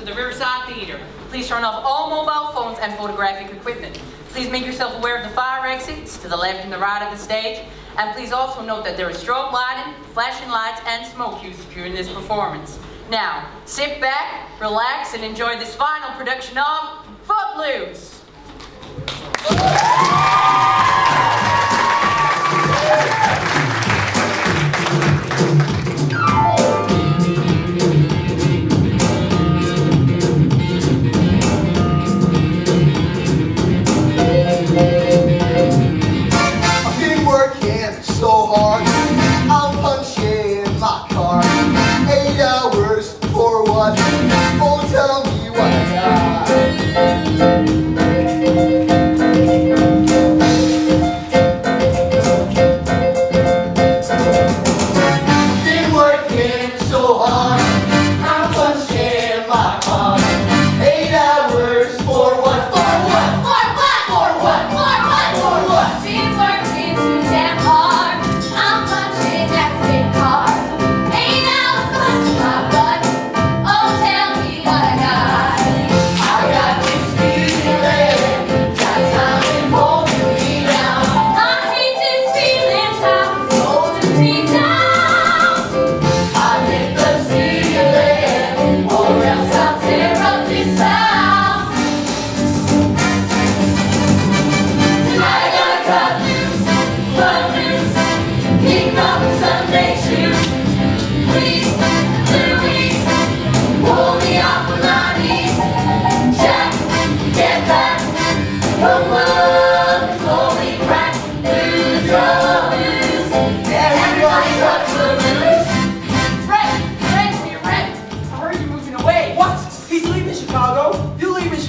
the Riverside Theater. Please turn off all mobile phones and photographic equipment. Please make yourself aware of the fire exits to the left and the right of the stage. And please also note that there is strobe lighting, flashing lights, and smoke use during this performance. Now, sit back, relax, and enjoy this final production of Footloose.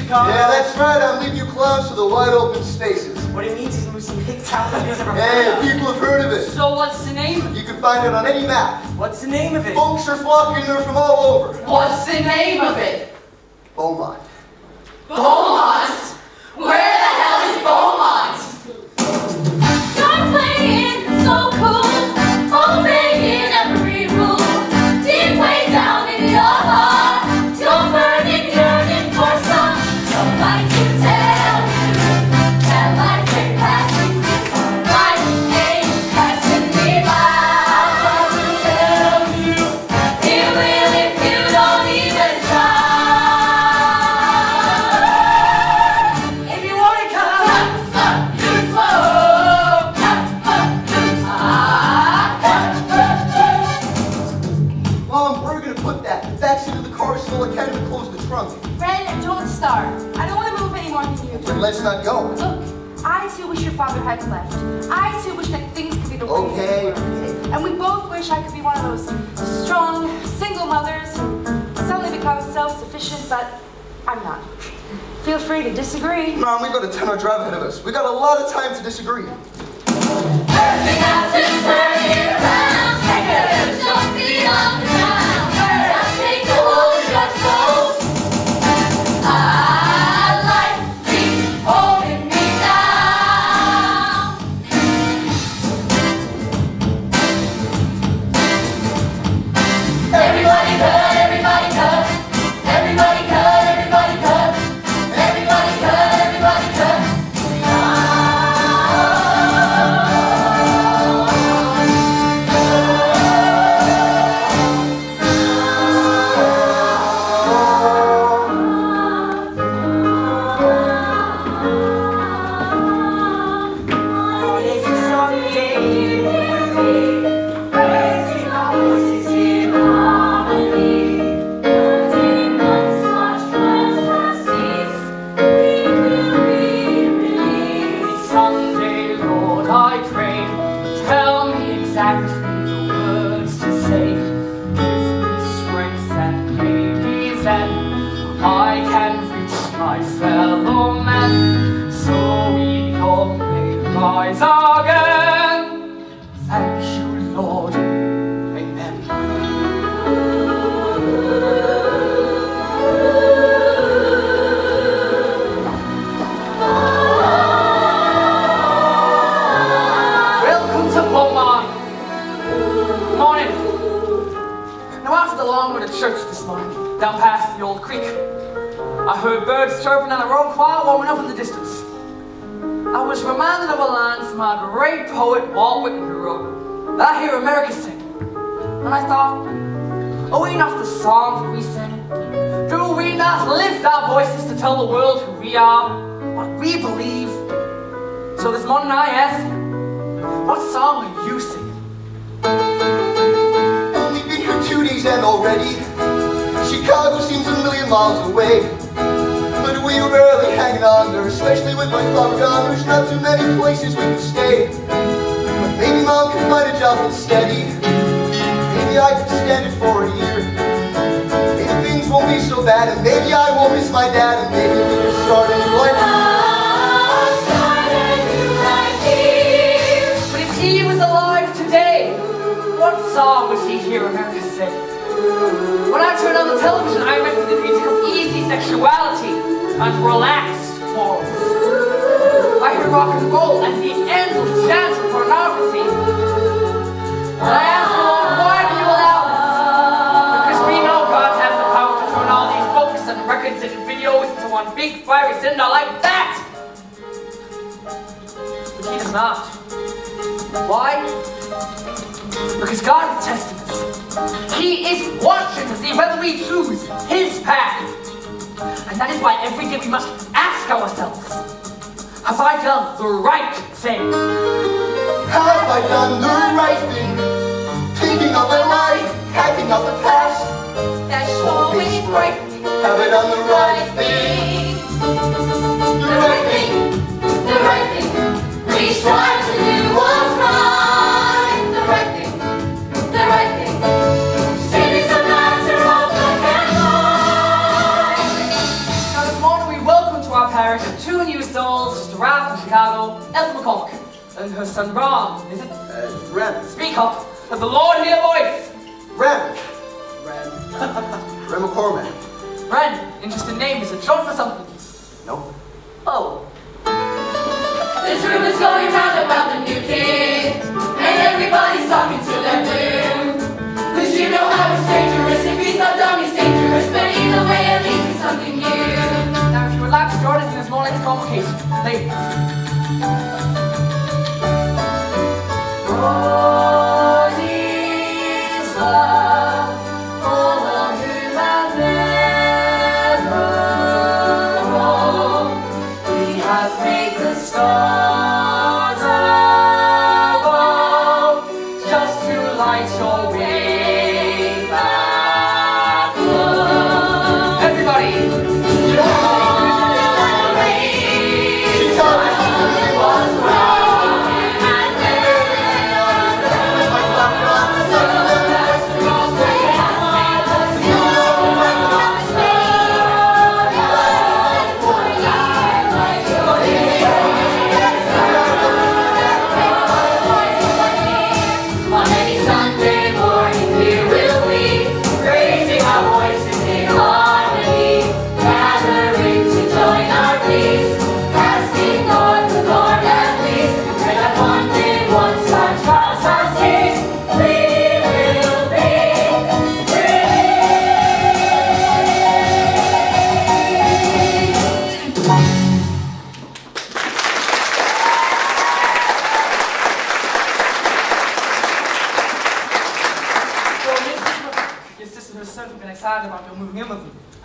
Yeah, that's right. I'm leaving you clowns to the wide open spaces. What it means is move some big towns that never Yeah, people have heard of it. So what's the name of it? You can find it on any map. What's the name of it? Folks are flocking there from all over. What's the name of it? Beaumont. Beaumont? Where the hell is Beaumont? You're playing so cool, obeying every rule. Deep way down in your heart, you're burning, yearning for somebody to tell you that life ain't passing me, life ain't passing me by. To tell you, it will if you don't even try. If you want to come, Mom, where are we going to put that? The backseat of the car is full. I can't even close the trunk. Ren, don't start. I don't want to move any more than you. Then let's not go. Look, I too wish your father had left. I too wish that things could be the way Okay. they were. And we both wish I could be one of those strong, single mothers who suddenly become self-sufficient, but I'm not. Feel free to disagree. Mom, we've got a 10-hour drive ahead of us. We got a lot of time to disagree. Everything else is turning around. Take it, don't be on the ground. Now take the hold of your soul. Life keeps holding me down. Everybody cut, everybody cut. Everybody cut, everybody cut. Everybody cut, everybody cut. Someday, Lord, I pray, tell me exactly the words to say. Give me strength and maybe then I can reach my fellow men, so we all may rise again. Thank you, Lord. Amen. Welcome to Beaumont. Morning. Now after the long one at church this morning, down past the old creek. I heard birds chirping and a road choir warming up in the distance. I was reminded of a line from our great poet Walt Whitman who wrote, that I hear America sing. And I thought, are we not the songs that we sing? Do we not lift our voices to tell the world who we are, what we believe? So this morning I asked you, what song are you singing? We've been here 2 days and already Chicago seems a million miles away. But we were barely hanging on there, especially with my father gone. There's not too many places we can stay. But maybe Mom can find a job that's steady. Maybe I can stand it for a year. Maybe things won't be so bad, and maybe I won't miss my dad, and maybe we can start a new life. But if he was alive today, what song would he hear America sing? When I turn on the television, I reckon the music of easy sexuality and relaxed morals. I hear rock and roll and the endless chant of pornography. And I ask the Lord, why do you allow this? Because we know God has the power to turn all these books and records and videos into one big fiery cinder like that. But he does not. Why? Because God is testing us. He is watching to see whether we choose His path. And that is why every day we must ask ourselves, have I done the right thing? Have I done the right thing? Thinking of my life, acting of the past. That's always frightening. Have I done the right thing? The right thing, the right thing. We strive to do what's right. The right thing, the right thing. Sin is a matter of black and white. Now this morning we welcome to our parish 2 new souls, just arrived from Chicago, Ethel McCormick and her son Ron, is it? Ren. Speak up, let the Lord hear your voice. Ren. Ren McCormack. Ren, interesting name, is it short for something? No. Oh. This rumor's going round about the new kid, and everybody's talking to their blue. Cause you know how it's dangerous, if he's not dumb, he's dangerous. But either way, at least it's something new. Now if you would like to join us in this morning's convocation, ladies. God is love for the who have never known. He has made the stars above just to light your way back home. Everybody!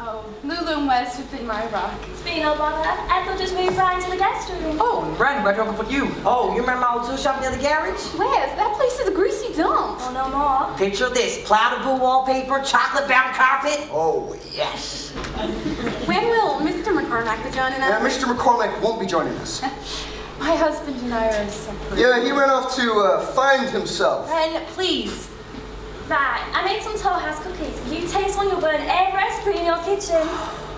Oh, Lulu and Wes have been my rock. It's been no bother. Ethel just moved right into the guest room. Oh, and Ren, where'd you put you? Oh, you remember my old tool shop near the garage? Wes, that place is a greasy dump. Oh, no more. Picture this, cloud of blue wallpaper, chocolate-bound carpet. Oh, yes. When will Mr. McCormack be joining us? Mr. McCormack won't be joining us. My husband and I are separate. Yeah, he went off to find himself. Ren, please. Right, I made some Toll House cookies. You taste one, you'll burn every recipe in your kitchen.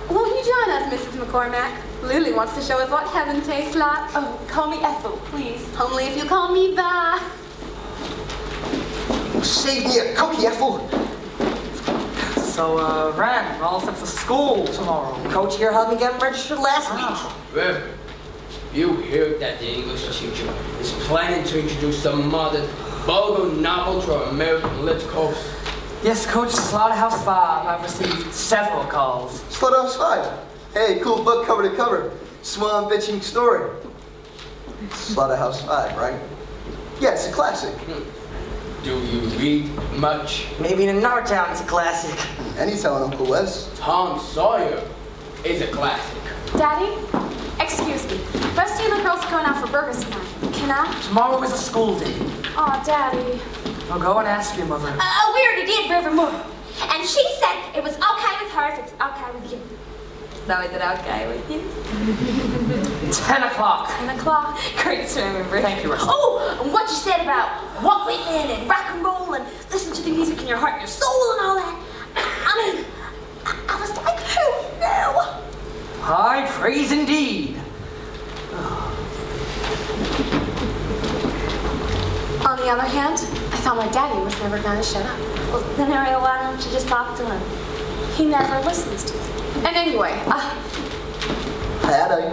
Won't you join us, Mrs. McCormack? Lulu wants to show us what heaven tastes like. Oh, call me Ethel, please. Only if you call me that. Save me a cookie, Ethel. So, Ren, we're all set for school tomorrow. Coach here helped me get registered last week. Well, you heard that the English teacher is planning to introduce some modern Bogo novel to our American lit course. Yes, Coach, Slaughterhouse 5. I've received several calls. Slaughterhouse 5. Hey, cool book cover to cover. Swan bitching story. Slaughterhouse 5, right? Yeah, it's a classic. Do you read much? Maybe in our town it's a classic. Any town, Uncle Wes. Tom Sawyer is a classic. Daddy, excuse me. Rusty and the girls are going out for burgers tonight. Can I? Tomorrow is a school day. Aw, Daddy. I'll go and ask your mother. We already did, Rivermore. And she said it was okay with her if it's okay with you. So is it okay with you? 10 o'clock. 10 o'clock. Great to remember. Thank you, Rusty. Oh, and what you said about Walt Whitman and rock and roll and listen to the music in your heart and your soul and all that. I mean, I was like, who knew? High praise indeed. On the other hand, I thought my daddy was never going to shut up. Well, then Ariel, why don't you just talk to him? He never listens to me. And anyway, Daddy.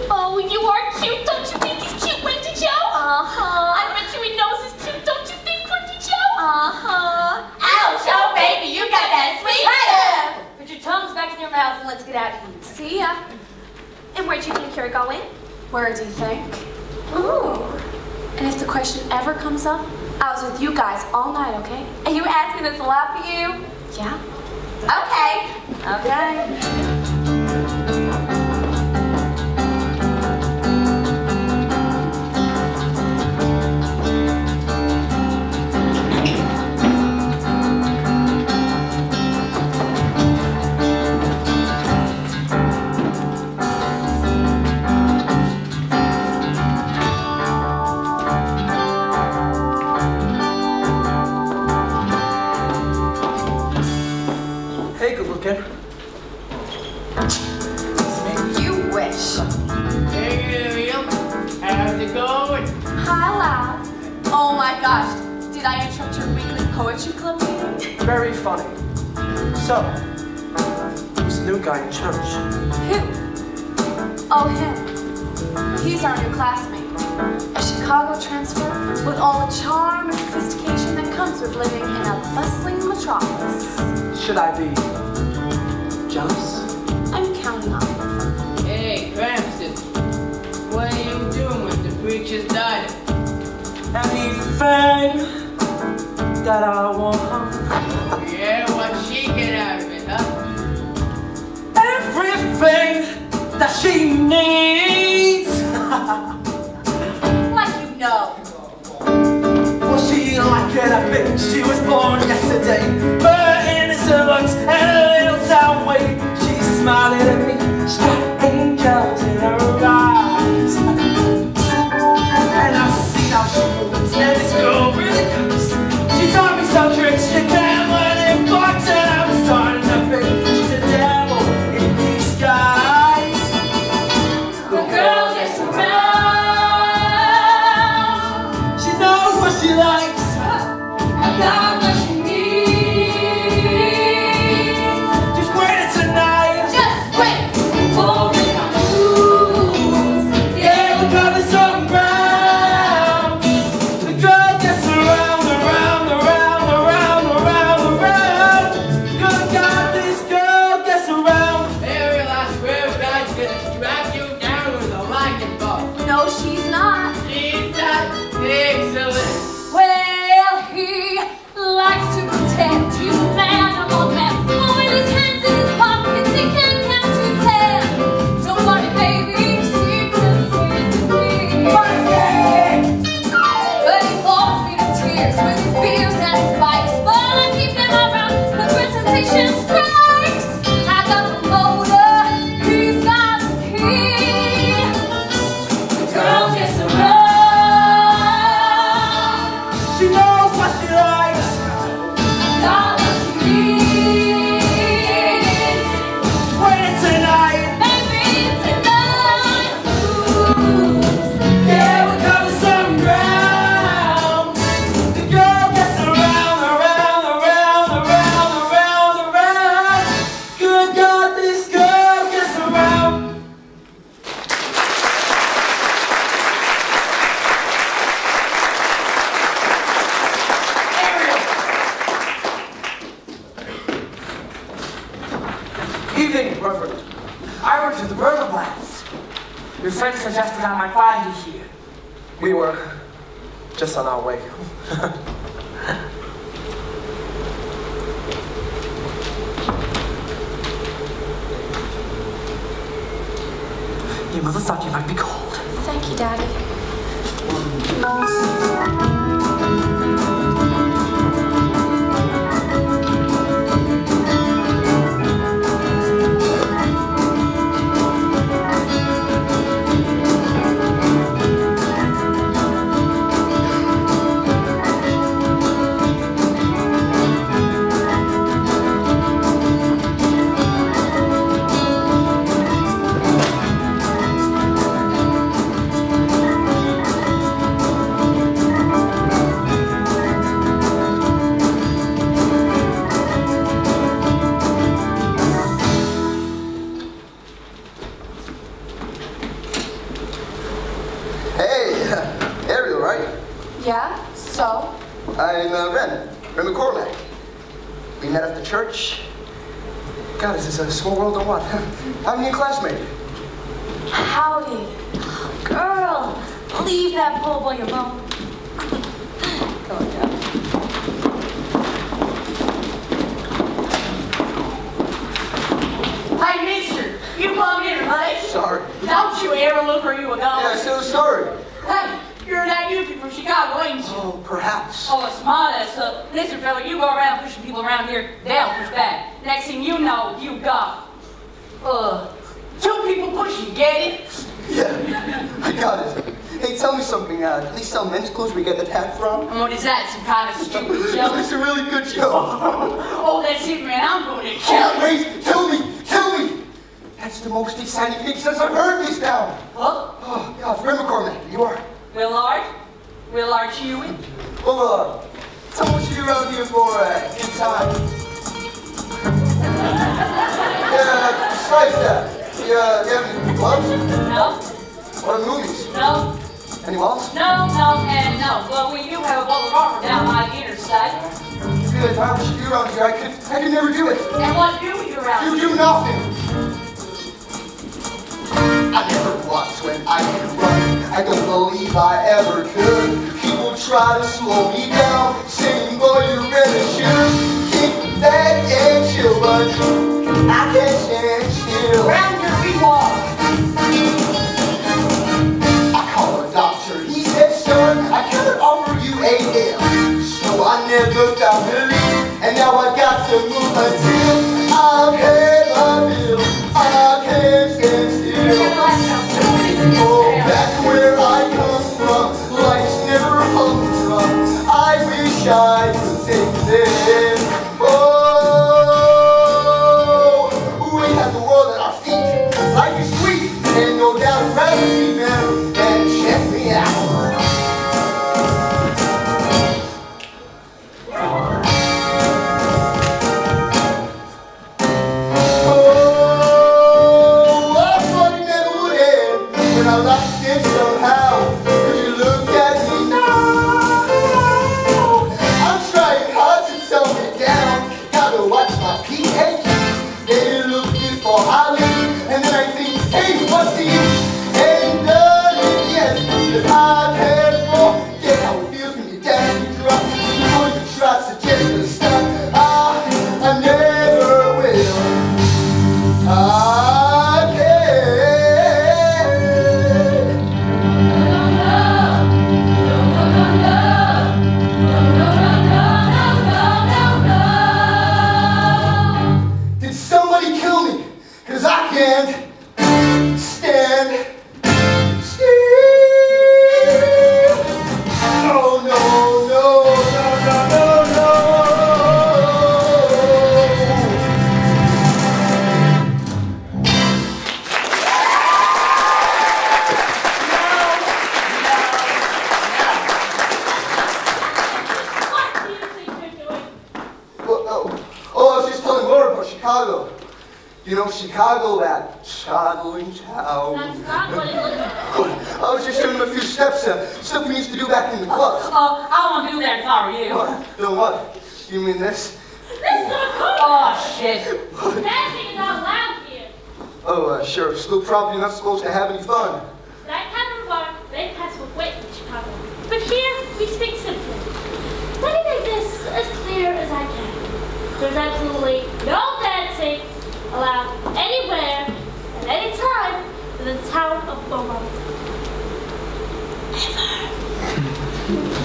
Oh, you are cute. Don't you think he's cute, Wendy Joe? Uh-huh. I bet you he knows he's cute. Don't you think, Wendy Joe? Uh-huh. Ouch, oh, baby, you got that sweet stuff. Put your tongues back in your mouth and let's get out of here. see ya. And where do you think you're going? Where do you think? Ooh. And if the question ever comes up, I was with you guys all night, okay? Are you asking this a lot for you? Yeah. Okay. Okay. Hey, good looking. You wish. Hey, Ariel. How's it going? Hi, Lau. Oh my gosh. Did I interrupt your weekly poetry club meeting? Very funny. So, who's the new guy in church? Who? Oh, him. He's our new classmate. A Chicago transfer with all the charm and sophistication that comes with living in a bustling metropolis. Should I be jealous? I'm counting on it. Hey, Crampton. What are you doing with the preacher's daughter? Anything that I want. Yeah, what she get out of it, huh? Everything that she needs. Like you know. Was she like it? I think she was born yesterday. Her innocent looks and her little town way. She's smiling at me. She's got angels in her eyes. And I see how she moves. And this girl really comes. She taught me some tricks you can't learn in books. And I'm starting to think she's a devil in disguise. The girl gets around. She knows what she likes. Got what she needs. Just wait it tonight. Just wait for it moves. Yeah, we cover some ground. The girl gets around, around, around, around, around, around. Good God, this girl gets around. Ariel, I swear God's gonna strap you down with a lightning bolt. No, she's not. She's not excellent. Well, he likes to pretend he's a man among men. But with his hands in his pockets, he can't count to 10. Don't worry, baby, she can see to me. But he bores me to tears with his beers and his bikes. But I keep him around, 'cause when temptation strikes, I got the motor, he's got the key. The girl gets around. She knows what she likes. Got what she needs. Wait it tonight. Baby, tonight. Yeah, we cover some ground. The girl gets around, around, around, around, around, around. Good God, this girl gets around. Reverend. I went to the Burger Blast. Your friend suggested I might find you here. We were just on our way. Your mother thought you might be cold. Thank you, Daddy. Yeah? So? I'm Ren McCormack. We met at the church. God, is this a small world or what? I'm your classmate. Howdy. Girl, leave that po' boy alone. Go on, Dad. Hey, mister, you come here, mate. Sorry. Don't you ever look where you were going. Yeah, so sorry. Hey, you're that Yuppie from Chicago, ain't you? Oh, perhaps. Oh, a smart ass. Listen, fella, you go around pushing people around here, they'll push back. Next thing you know, you got, two people pushing, get it? Yeah, I got it. Hey, tell me something. At least sell men's clothes we get the tag from? And what is that, some kind of stupid joke? It's a really good joke. Oh, that's it, man. I'm going to kill you. Wait, tell me. That's the most exciting thing since I've heard this now. What? Oh, God, Ren McCormack, you are. Willard Hewitt? Well, tell me what you do around here for a good time. Yeah, besides that, you have any clubs? No. What are movies? No. Any malls? No, and no. Well, we do have a bowl of armor down by the interstate. Good, I wish you do around here. I could never do it. And what do we do around You here? do nothing. I never once when I could run. I don't believe I ever could. People try to slow me down, saying, boy, you really should kick back and chill, but I can't stand still. Around here we walk. I called a doctor, he said, son, I can't offer you a deal. So I never found relief, and now I got to move until I've had my bill. I can't stand still. Oh, back where I come from, life's never humdrum. I wish I could take this. Oh, we have the world at our feet. Life is sweet, and no doubt I'd rather be there than check me out. Oh, I'm running that wood end, but I lost it somehow. Could you look at me now? I'm trying hard to tone it down. Gotta watch my pH. They're looking for Holly, and then I think, hey, what's the use? And done it yet, that I can't forget how it feels when you're down and drop. Before you try to suggest to stop, I never will. I can't. Did somebody kill me? 'Cause I can't stand still. No, no, no, no, no, no, no. What do you think you're doing? Oh, I was just telling Laura about Chicago. You know Chicago, that traveling town. That's not what it looks like. I was just showing him a few steps, stuff we used to do back in the clubs. I won't do that if I were you. Then what? You mean this? This is not cool. Oh, shit. Dancing is not allowed here. Oh, Sheriff, school property, you're not supposed to have any fun. That kind of bar, they pass with wit in Chicago. But here, we speak simply. Let me make this as clear as I can. There's absolutely no dancing allowed anywhere, at any time, in the town of Beaumont.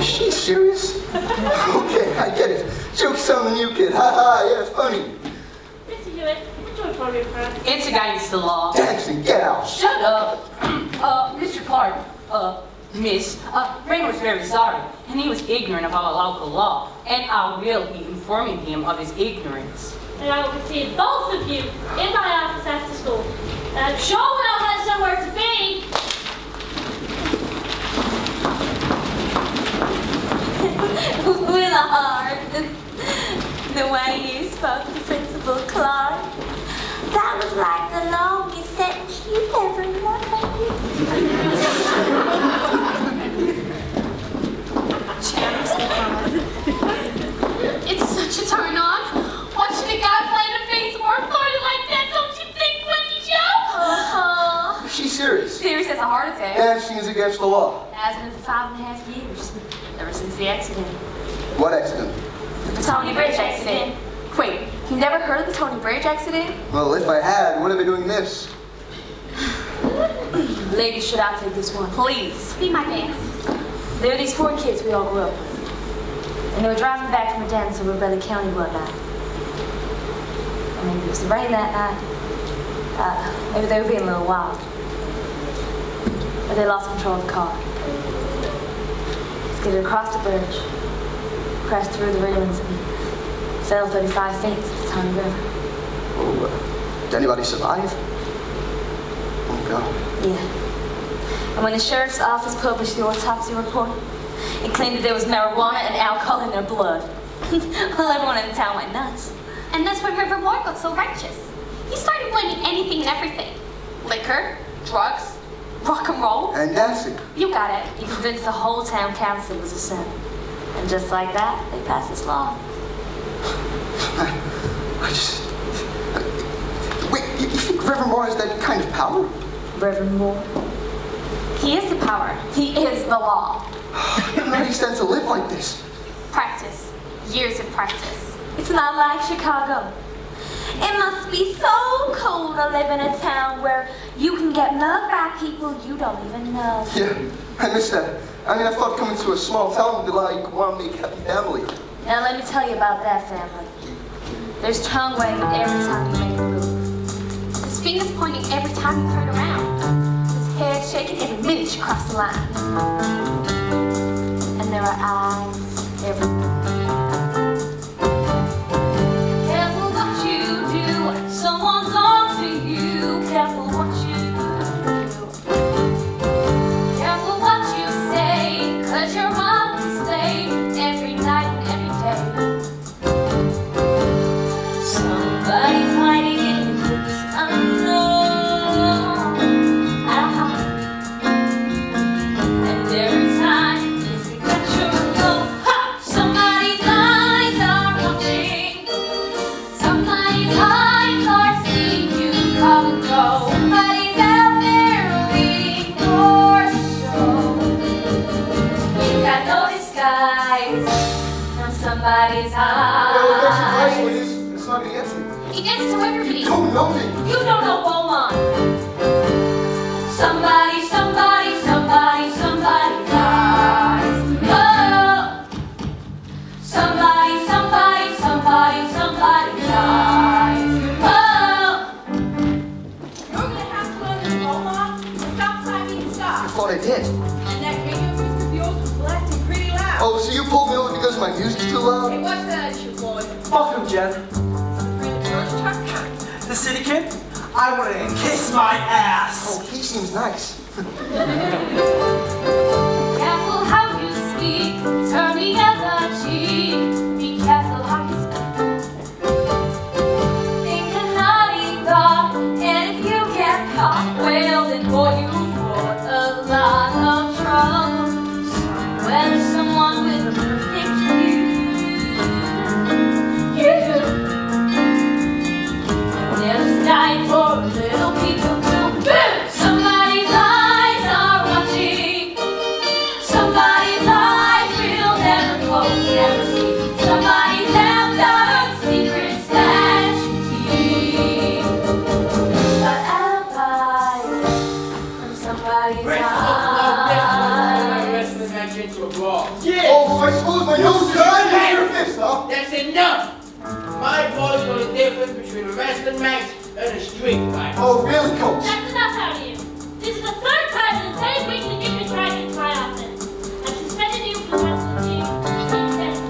Is she serious? Okay, I get it. Joke's on the new kid. Ha ha, yeah, it's funny. Mr. Hewitt, enjoy for me, friend. It's against the law. Dancing, get out. Shut up. Mr. Clark, Miss, Raymond's very sorry, and he was ignorant of our local law, and I will be informing him of his ignorance. And I will see both of you in my office after school. And I'm sure when I'll have somewhere to be. With a heart. The way you spoke to Principal Clark. That was like the longest sentence you've ever learned. It's such a turn on. Watching a guy playing a baseball party like that, don't you think, Wendy Jo? She's serious. Serious as a heart attack. Dancing is against the law. Has been for 5.5 years. Ever since the accident. What accident? The Tony Bridge accident. Wait, you never heard of the Tony Bridge accident? Well, if I had, what are they doing this? Lady, should I take this one? Please. Be my guest. There are these 4 kids we all grew up with. And they were driving back from a dance over Belly County one night. I mean, it was the rain that night. Maybe they were being a little wild. But they lost control of the car. Skidded across the bridge, crashed through the railings, and fell 35 feet to the Tony River. Oh, did anybody survive? Oh, God. Yeah. And when the sheriff's office published the autopsy report, it claimed that there was marijuana and alcohol in their blood. Well, everyone in the town went nuts. And that's when River Boy got so righteous. He started blaming anything and everything. Liquor, drugs, rock and roll. And dancing. You got it. He convinced the whole town council it was a sin. And just like that, they passed this law. Wait, you think Rivermore has that kind of power? Reverend Moore. He is the power. He is the law. It makes sense to live like this. Practice. Years of practice. It's not like Chicago. It must be so cool to live in a town where you can get mugged by people you don't even know. Yeah, I miss that. I mean, I thought coming to a small town would be like one big happy family. Now let me tell you about that family. There's tongue wagging every time you make a move. His fingers pointing every time you turn around. His head shaking every minute you cross the line. And there are eyes everywhere. Careful what you do, someone's on to you. Careful what you do. Careful what you say, 'cause your mom will stay every night and every day. Somebody's hiding in this unknown. And every time it's a picture of somebody's eyes are watching. Somebody's eyes are seeing you come and go. Somebody's out there waiting for the show. You got no disguise from somebody's eyes. It's not gonna get me. He gets to everybody. You don't know me. You don't know Beaumont. Somebody, somebody, somebody, somebody's eyes. Oh. Somebody, somebody, somebody, somebody's eyes. Oh. You're gonna have to learn this, Beaumont. Stop timing I stop. thought I did. And that radio voice of yours was blasting pretty loud. Oh, so you pulled me over because my music's too loud? Hey, what's that at you, boy? Fuck him, Jen. The city kid? I want to kiss my ass. Oh, he seems nice. Careful how you speak, turn the other cheek. Be careful how you speak. Think of how you thought, and if you get caught, well then boy you brought a lot of trouble. When there's someone with a perfect view, you just died for a little piece. no, sir, I need your fist, huh? That's enough! My boys know the difference between a wrestling match and a street fight. Oh, really, Coach? That's enough out of you. This is the third time in the same week that you've been trying to try out this. I've suspended you for the rest of the team.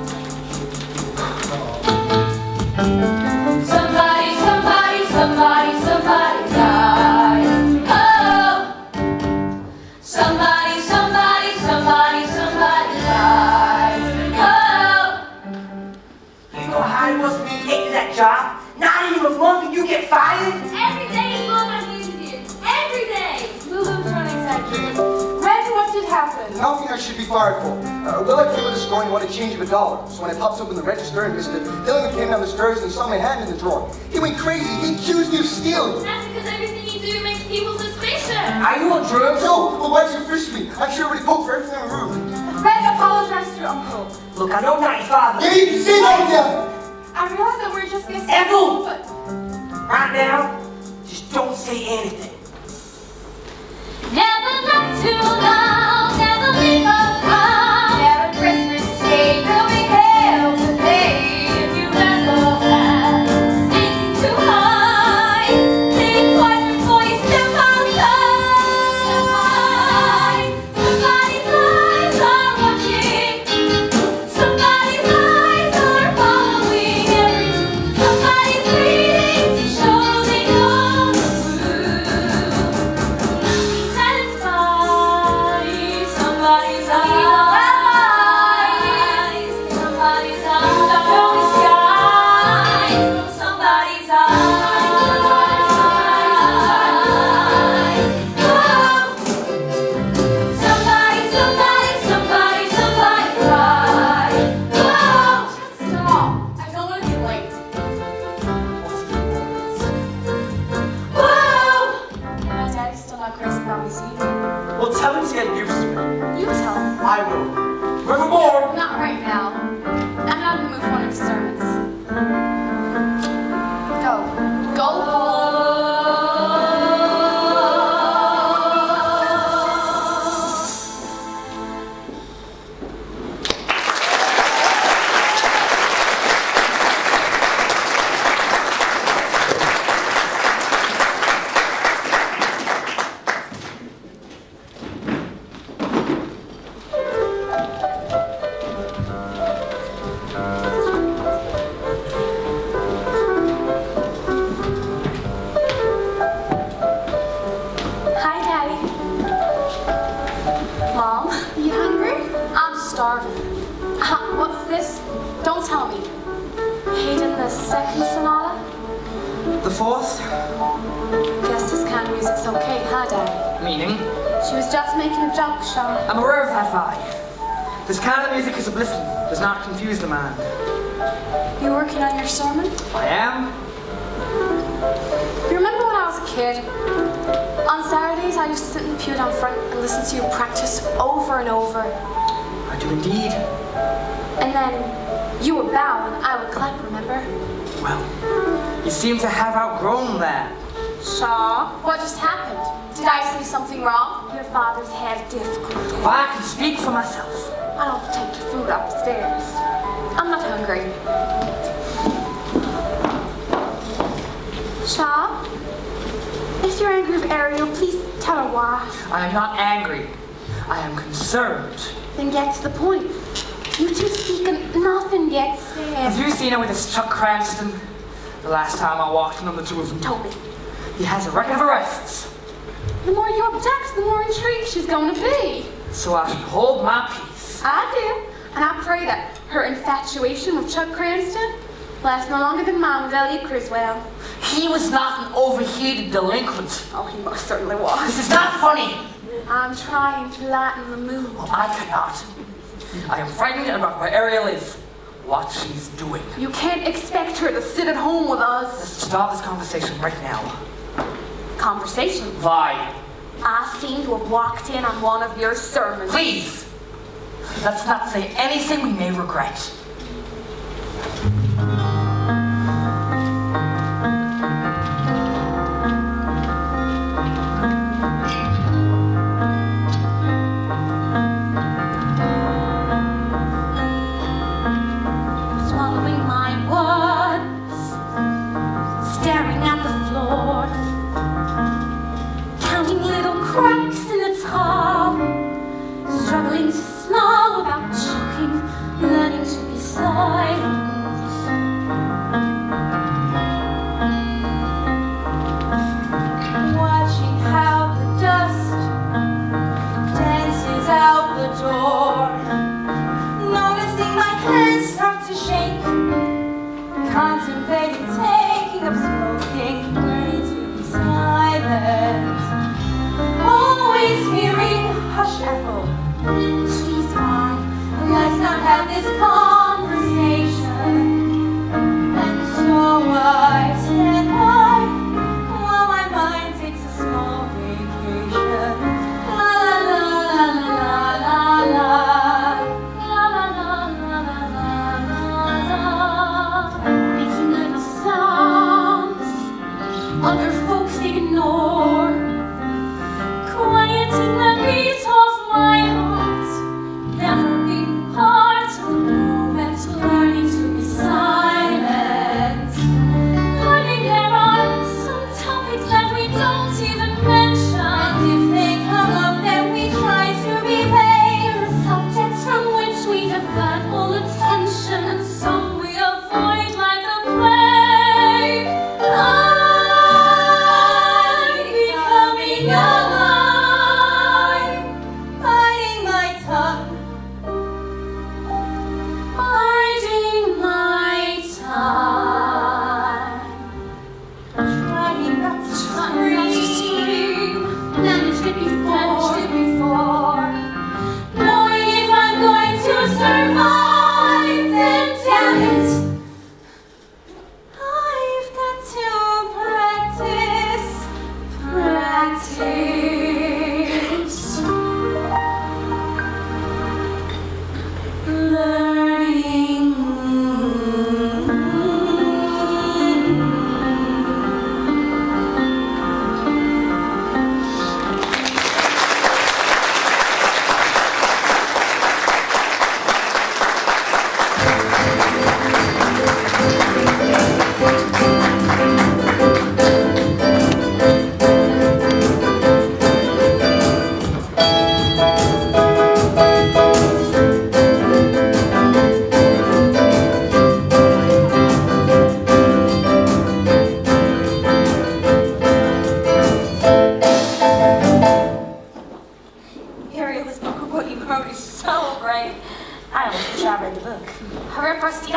Somebody, somebody, somebody, somebody dies. Oh! Somebody, somebody, somebody, somebody dies. Oh! You know how it was for me getting that job? Not even a month and you get fired? Every day is long as you here. Every day. Lulu's running exaggerate. Ren, what did happen? Nothing I should be fired for. Willard came with a score and he wanted change of $1. So when I popped open the register and Mr. Dillingham came down the stairs and he saw my hand in the drawer, he went crazy. He accused me of stealing. That's because everything you do makes people suspicious. Are you on drugs? No, but why'd you fish me? I'm sure everybody poked for everything in the room. Ren, apologize to your uncle. Look, I know not your father. Yeah, you can say that again. I realize that we're just getting Ethel! but Right now, just don't say anything. Never left too long, never leave a crowd. Never Christmas cake, there'll be hell to pay if you ever have. Thinking too high, think twice before you step outside. Somebody's eyes are watching, somebody's eyes are following every move. Somebody's waiting to show they know the truth. Satisfied, somebody's eyes, somebody's eyes, somebody's eyes. Somebody, somebody, somebody, somebody cried. stop. I don't want to be late. Whoa. My dad's still not crazy about me, see? Well, tell him to get used to it. You tell him. I will. Forevermore. Not right now. I'm not in the mood for one of your sermons. Go. Go. Hi, Daddy. Mom, you hungry? I'm starving. What's this? Don't tell me. Haydn the second sonata? The fourth? Guess this kind of music's okay, huh, Daddy? Meaning? She was just making a joke, Sean. I'm aware of that, Vi. This kind of music is uplifting, does not confuse the man. You working on your sermon? I am. You remember when I was a kid? On Saturdays, I used to sit in the pew down front and listen to you practice over and over. I do indeed. And then you would bow and I would clap, remember? Well, you seem to have outgrown that. Shaw, what just happened? Did I say something wrong? Your father's had difficulty. Well, I can speak for myself. I don't take your food upstairs. I'm not hungry. Shaw, if you're angry with Ariel, please tell her why. I am not angry. I am concerned. Then get to the point. You two speak and nothing gets said. Have you seen her with this Chuck Cranston? The last time I walked in on the two of them. Toby, He has a record of arrests. the more you object, the more intrigued she's going to be. So I should hold my peace. I do, and I pray that her infatuation with Chuck Cranston lasts no longer than mine with Elliot Criswell. He was not an overheated delinquent. Oh, he most certainly was. This is not funny. I'm trying to lighten the mood. Well, I cannot. I am frightened about where Ariel is, what she's doing. You can't expect her to sit at home with us. Let's stop this conversation right now. Conversation? Vi, I seem to have walked in on one of your sermons. please, let's not say anything we may regret.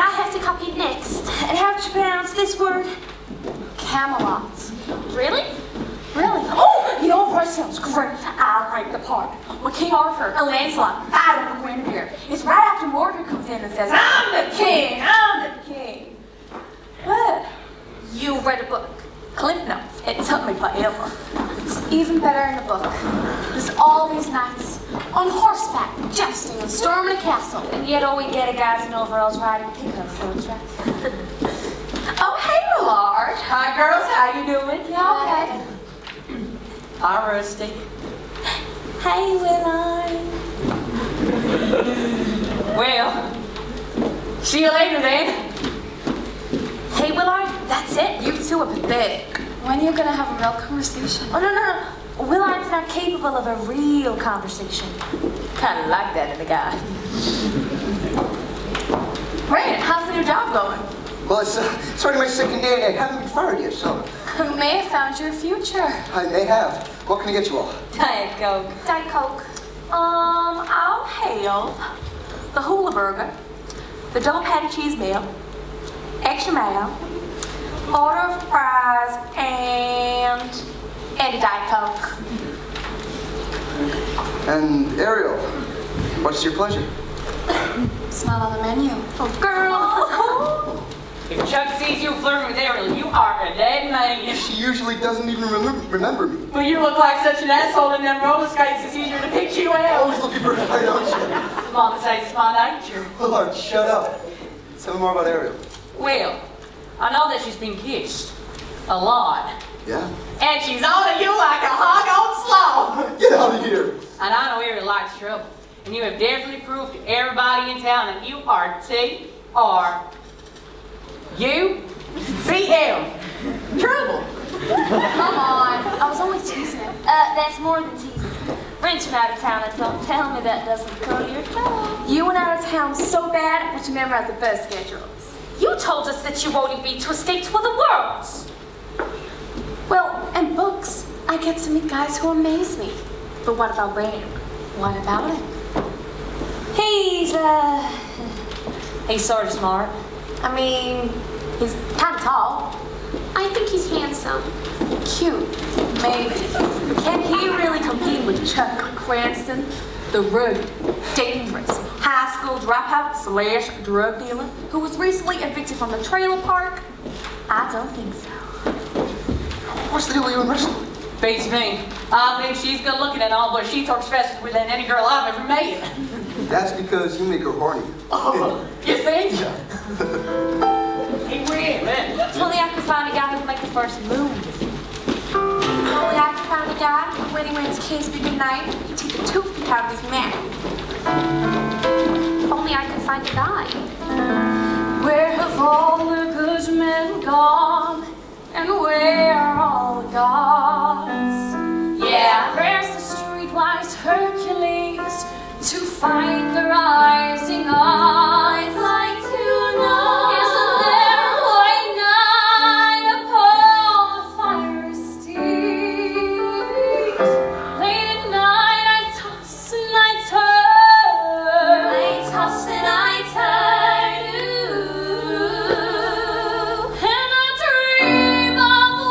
I have to copy it next. And how do you pronounce this word? Camelot. Really? Really? Oh, you know what sounds great? I like the part when King Arthur and Lancelot fight over Guinevere. It's right after Mordred comes in and says, I'm the king, I'm the king. What? You read a book. Cliff Notes. It took me forever. It's even better in the book. There's all these knights on horseback, jousting and storming a castle. And yet all we get are guys in overalls riding pickup trucks, right? Oh, hey, Millard. Hi, girls. How you doing? Yeah, okay. Hi, Rusty. Hey, Willard. Well, see you later then. Hey, Willard, that's it. You two are pathetic. When are you gonna have a real conversation? Oh, no. Willard's not capable of a real conversation. Kind of like that in a guy. Ray, how's the new job going? Well, it's already my second day and I haven't been fired yet, so Who may have found your future? I may have. What can I get you all? Diet Coke. Diet Coke. I'll hail the hula burger, the double patty cheese meal, extra mayo, order of fries, and a Diet Coke. And Ariel, what's your pleasure? It's not on the menu. Oh, girl! If Chuck sees you flirting with Ariel, you are a dead man. She usually doesn't even remember me. Well, you look like such an asshole in them roller skates, it's easier to pick you out. Always looking for a fight, don't you? Mama says it's my nature. Willard, shut up. Tell me more about Ariel. Well, I know that she's been kissed. A lot. Yeah? And she's on to you like a hog on slaw. Get out of here. And I know Ariel likes trouble. And you have definitely proved to everybody in town that you are T-R-U-B-L. Trouble. Come on. I was only teasing him. That's more than teasing. Rent's from out of town, and don't tell me that doesn't go to your job. You went out of town so bad, but you memorized the bus schedules. You told us that you wanted me to escape to other worlds. Well, in books, I get to meet guys who amaze me. But what about Rain? What about him? He's sort of smart. I mean, he's kind of tall. I think he's handsome. Cute, maybe. Can he really compete with Chuck Cranston, the rude, dangerous, high school dropout / drug dealer who was recently evicted from the trailer park? I don't think so. What's the deal with you and wrestling? Beats me. I think she's good looking and all, but she talks faster than any girl I've ever met. That's because you make her horny. Oh, you think? He will, man. If only I could find a guy who would make the first move. If only I could find a guy who, when he went to kiss me goodnight, he'd take a toothpick out of his mouth. If only I could find a guy. Where have all the good men gone? And where are all the gods? Yeah, where's the streetwise Hercules to find the rising eyes? Like to know, isn't there a white knight upon the fiery steed? Late at night I toss and I turn, I toss and I turn, and I dream of the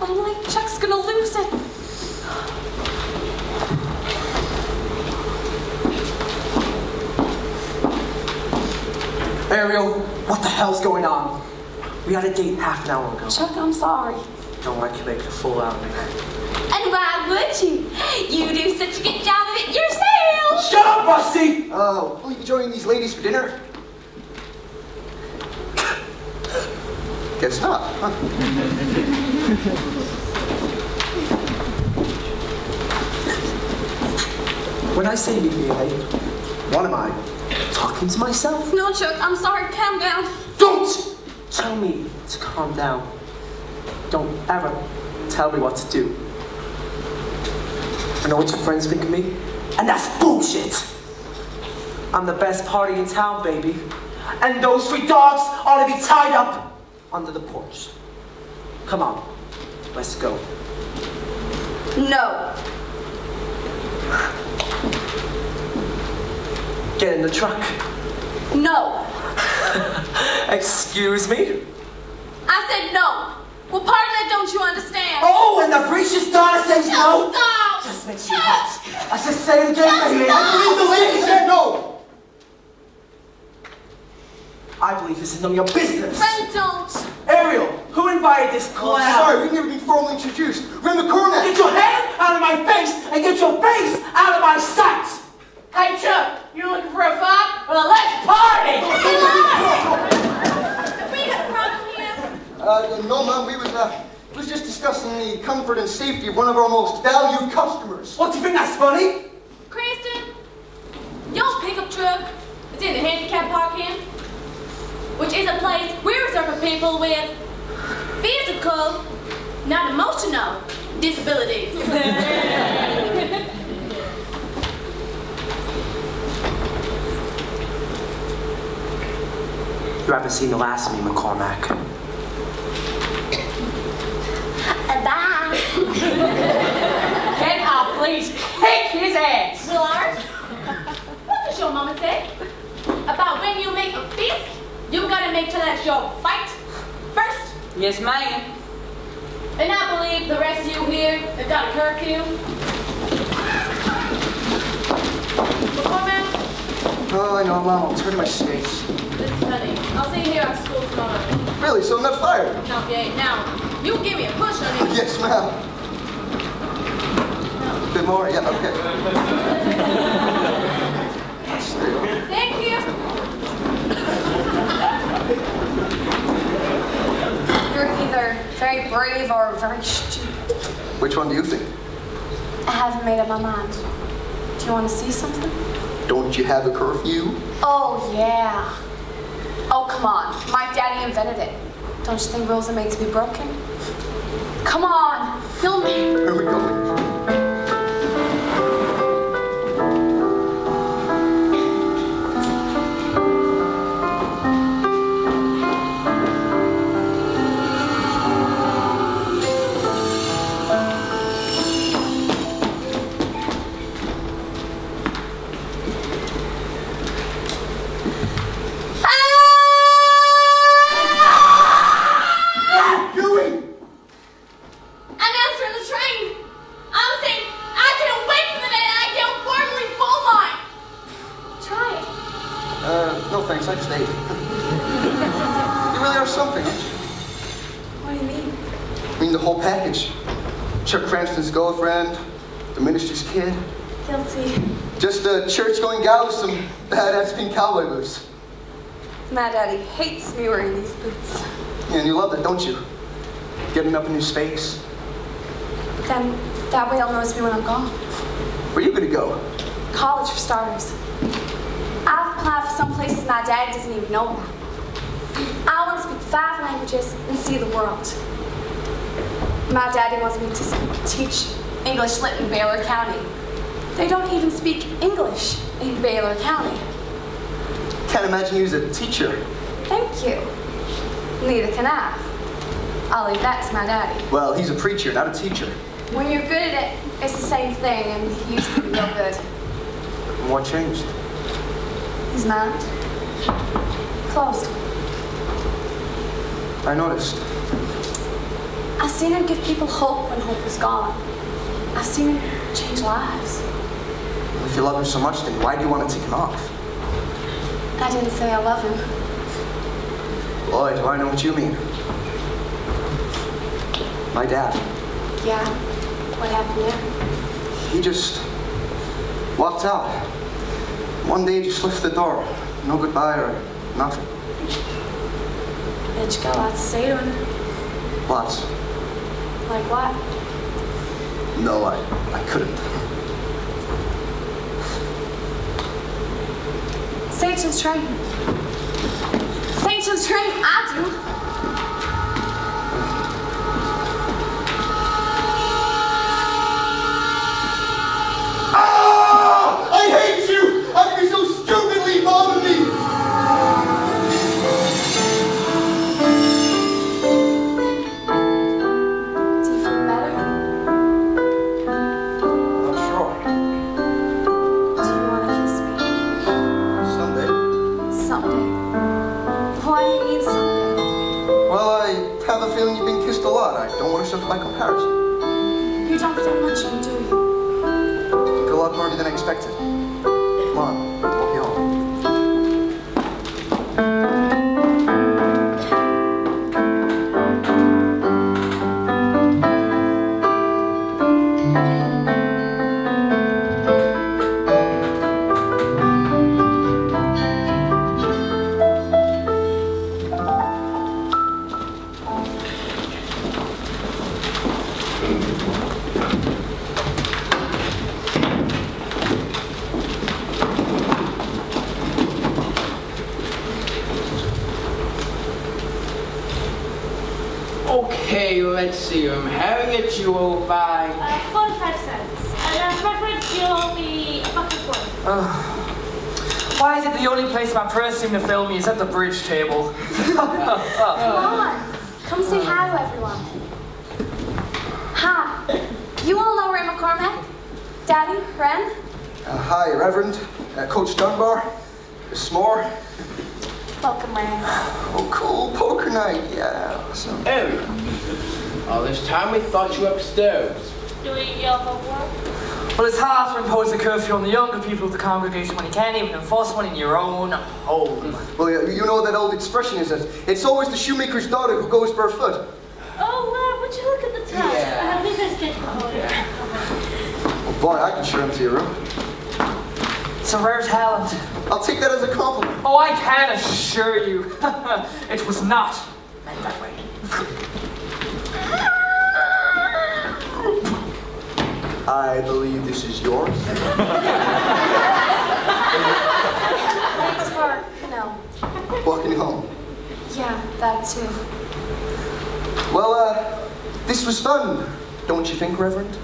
I'm like, Chuck's gonna lose it. Ariel, what the hell's going on? We had a date half an hour ago. Chuck, I'm sorry. No, I can make a fool out of me. And why would you? You do such a good job of it yourself. Shut up, Rusty! Will you be joining these ladies for dinner? Guess not, huh? When I say meet me late, what am I? Talking to myself? No, Chuck, I'm sorry. Calm down. Don't tell me to calm down. Don't ever tell me what to do. I know what your friends think of me, and that's bullshit. I'm the best party in town, baby. And those 3 dogs ought to be tied up under the porch. Come on, let's go. No. Get in the truck. No. Excuse me? I said no. What part of that don't you understand? Oh, and the preacher's daughter says no? Stop! Just makes me hot. I just say it again, baby. I believe the lady said no! I believe this is none of your business. Friend, don't. Ariel, who invited this clown? Sorry, we've never been formally introduced. Ren McCormack! Get your hand out of my face and get your face out of my sight! Hey, Chuck, you looking for a fight? Well, let's party! Have we got a problem here? No, Mom, we was just discussing the comfort and safety of one of our most valued customers. What, do you think that's funny? Cranston, your pickup truck is in the handicap parking, which is a place we reserve for people with physical, not emotional, disabilities. You haven't seen the last of me, McCormack. Bye. Can I please kick his ass? Willard, what does your mama say about when you make a fist, you gotta make sure that you fight first? Yes, ma'am. And I believe the rest of you here have got a curfew. McCormack, Oh, I know, Mom. I'll turn to my skates. listen, honey, I'll see you here at school tomorrow. Really? So I'm not fired? No, yeah, now, you give me a push, honey. Yes, ma'am. A bit more? Yeah, okay. Thank you. You're either very brave or very stupid. Which one do you think? I haven't made up my mind. Do you want to see something? Don't you have a curfew? Oh, yeah. Oh, come on. My daddy invented it. Don't you think rules are made to be broken? Come on. Film me. Here we go. No thanks, I stayed. You really are something, aren't you? What do you mean? I mean the whole package. Chuck Cranston's girlfriend, the minister's kid. Guilty. Just a church-going gal with some badass pink cowboy boots. My daddy hates me wearing these boots. And you love that, don't you? Getting up in new space. Then that way he'll notice me when I'm gone. Where are you gonna go? College for starters. I've applied for some places my dad doesn't even know about. I want to speak 5 languages and see the world. My daddy wants me to teach English lit in Baylor County. They don't even speak English in Baylor County. Can't imagine you as a teacher. Thank you. Neither can I. I'll leave that to my daddy. Well, he's a preacher, not a teacher. When you're good at it, it's the same thing, and he used to be real good. And what changed? His mind. Closed. I noticed. I've seen him give people hope when hope was gone. I've seen him change lives. Well, if you love him so much, then why do you want to take him off? I didn't say I love him. Boy, do I know what you mean. My dad. Yeah, what happened there? He just walked out. One day he just left the door. No goodbye or nothing. Bet you got lots to say to him. Lots. Like what? No, I couldn't. Say it to the train. Say it to the train. I do. I hate you! How can you so stupidly bother me? Do you feel better? Not sure. Do you want to kiss me? Someday. Someday. Why do you need someday? Well, I have a feeling you've been kissed a lot. I don't want to suffer by comparison. You don't feel much of me, do you? A lot more than I expected. Come on, walk you home. Okay, let's see. I'm having a jewel by... 45 cents. And reference, you'll owe me a buck and quarter. Why is it the only place my press seem to fail me is at the bridge table? Come on. Come say hi to everyone. Hi. You all know Ray McCormack? Daddy, Ren? Hi, Reverend. Coach Dunbar. S'more. Welcome, Ren. Oh, cool. Poker night. Yeah, awesome. Oh, all this time we thought you were upstairs. Doing your homework? Well, it's hard to impose a curfew on the younger people of the congregation when you can't even enforce one in your own home. Well, you know that old expression is that it's always the shoemaker's daughter who goes barefoot. Oh, would you look at the towel? Yeah. I think I get Oh, boy, I can sure empty your room. It's a rare talent. I'll take that as a compliment. Oh, I can assure you, it was not meant that way. I believe this is yours. Thanks for, Walking you home. yeah, that too. Well, this was fun, don't you think, Reverend?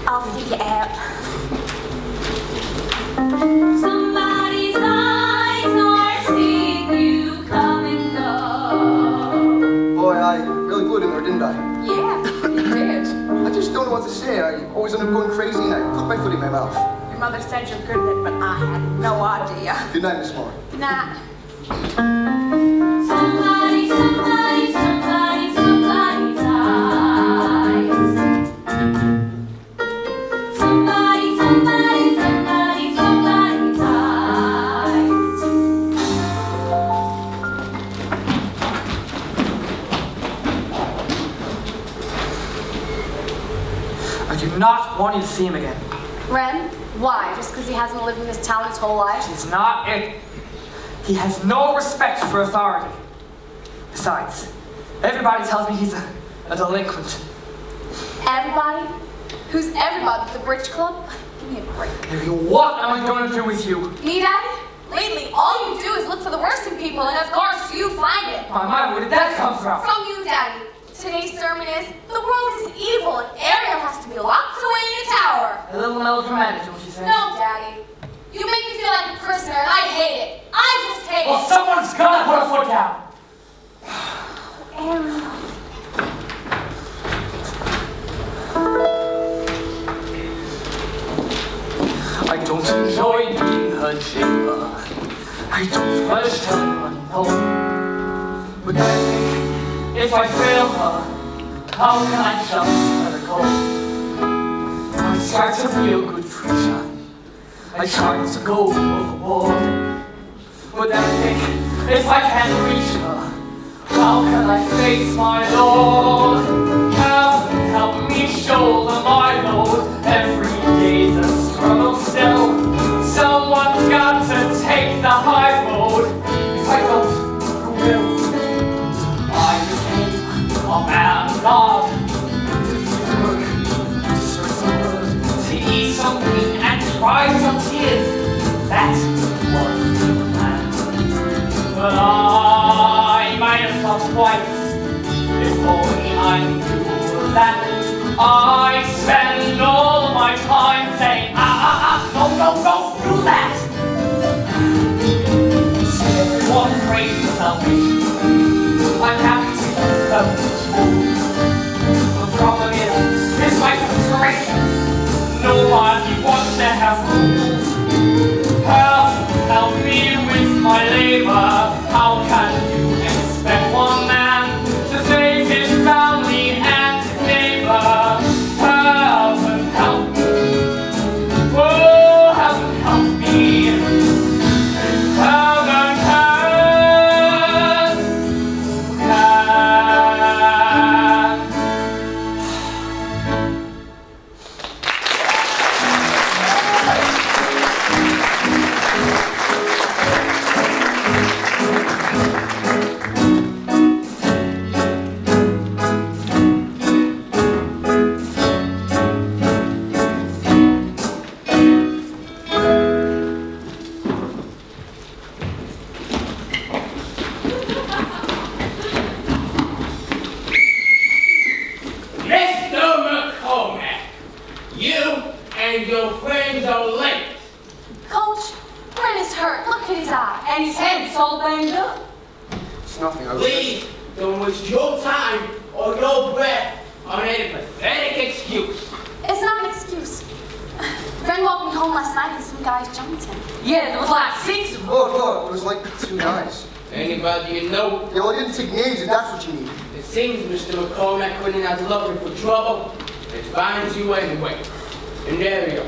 I'll figure out. Somebody's eyes are seeing you come and go. Boy, I really blew it in there, didn't I? Yeah, you did. I just don't know what to say. I always end up going crazy and I put my foot in my mouth. Your mother said you're good at it, but I had no idea. Good night, Miss Moore. Nah. Somebody, somebody, somebody, somebody's eyes. Somebody, somebody, somebody, somebody's eyes. I do not want you to see him again. Ren, why? Just because he hasn't lived in this town his whole life? It's not it. He has no respect for authority. Besides, everybody tells me he's a delinquent. Everybody? Who's everybody at the Bridge Club? Give me a break. What am I going to do with you? Me, Daddy? Lately, all you do is look for the worst in people, and of course, you find it. My, where did that come from? From you, Daddy. Today's sermon is, the world is evil, and Ariel has to be locked away in a tower. A little melodramatic, don't you think? No, Daddy. You make me feel like a prisoner, and I hate it. I just hate Well, it. someone's gonna put a foot down. Ariel. I don't enjoy being her jailer. I don't trust her, no. But I think if I fail her, how can I just let her go? I start to be a good preacher. I try to go overboard. But then I think, if I can't reach her, how can I face my Lord? Heaven help me shoulder my load. Every day's a struggle still. Someone's got to take the high road. If I don't, who will? I became a man of God. To do some work, to serve some good, to eat some meat and cry some tears. That was the plan. But I might have thought twice, if only I knew that I spend all my time saying, don't do that. See, everyone praises salvation. I'm happy to keep them rules. The problem is my frustration. Nobody wants to have rules. Help me with my labor. How can you expect one man to save his family and his neighbor? Heaven help me. Oh, heaven help me. Heaven can. And your friends are late. Coach, Brent is hurt. Look at his eye. And his head's all banged up. It's nothing. Please don't waste your time or your breath on any pathetic excuse. It's not an excuse. Brent walked me home last night and some guys jumped him. Yeah, there was like 6 of them. Look, it was like 2 guys. Anybody you know? Yeah, well, I didn't take names if that's what you need. It seems Mr. McCormack went out looking for trouble. It finds you anyway. And there you go.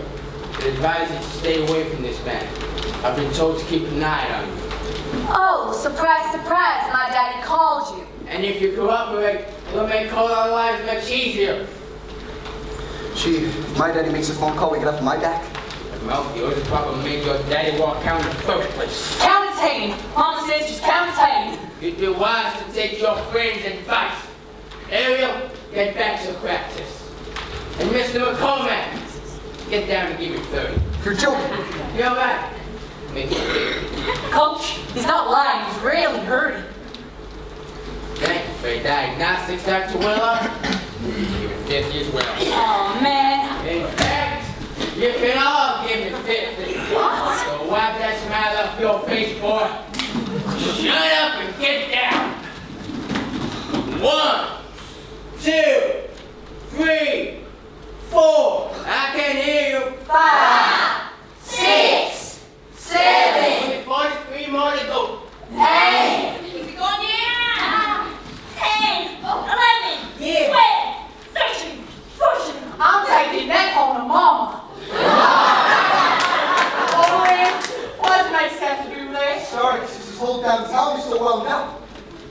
It advises you to stay away from this man. I've been told to keep an eye on you. Oh, surprise, surprise. My daddy called you. And if you cooperate, it'll make all our lives much easier. Gee, if my daddy makes a phone call, we get off my back. Well, you're the problem made your daddy walk out in the first place. Count his hayden. Mama says just count his hayden. You'd be wise to take your friend's advice. Ariel, get back to practice. And Mr. McCormack, get down and give me 30. You're joking. You're right. Make it 50. Coach, he's not lying. He's really hurting. Thank you for your diagnostics, Dr. Willer. Give me 50 as well. Oh, man. In fact, you can all give me 50. So wipe that smile off your face, boy. Shut up and get down. 1, 2, 3, 4. I can hear you. 5, 6, 7, 43 more to go. 8. Keep it going, yeah. 10, 11, Yeah. 12, 13, 14. I'm taking that home to Mama. Oh, man. What makes have to do this? Sorry, this whole downtown is so well now.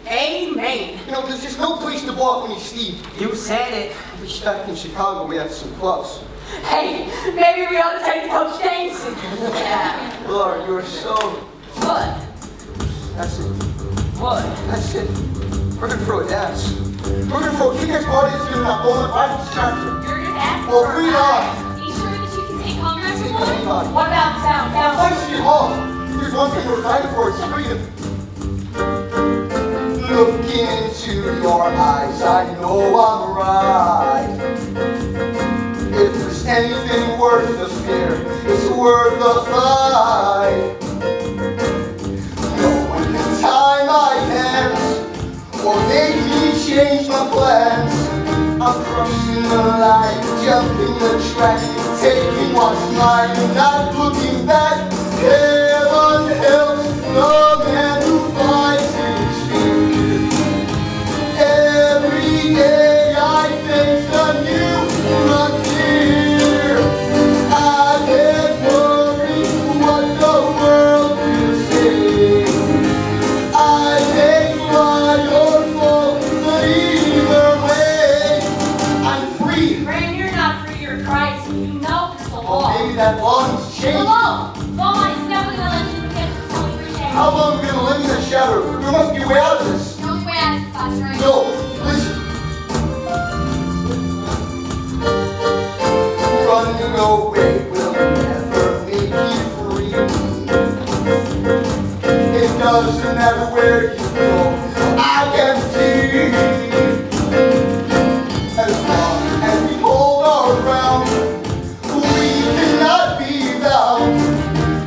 Amen. You know, there's just no place to walk when you Steve. You said it. I wish back in Chicago we had some clubs. Hey, maybe we ought to take Coach dancing. Lord, you're so... What? That's it. What? That's it. We're gonna throw a dance. We're gonna throw a kick-ass party that's gonna not hold private chapter. You're just asking Well, for free a love. ride. Are you sure that you can take Congress Take along? anybody. What about town council? Thanks to you all. There's one thing we're fighting for, it's freedom. Looking into your eyes, I know I'm right. If there's anything worth the fear, it's worth the fight. No one can tie my hands or make me change my plans. I'm crossing the line, jumping the track, taking what's mine, not looking back. Heaven helps the man who finds his fear. Every day I free. Ren, you're not free, you're crazy. You know it's the Well, law. maybe that law needs The changed. law. Law is never gonna let you get yourself free. How long are we gonna live in that shadow? There must be a way out of this. The only way out is fast, right? No, listen. Running away will never make you free. It doesn't matter where you go, I can see. As long as we hold our ground, we cannot be bound.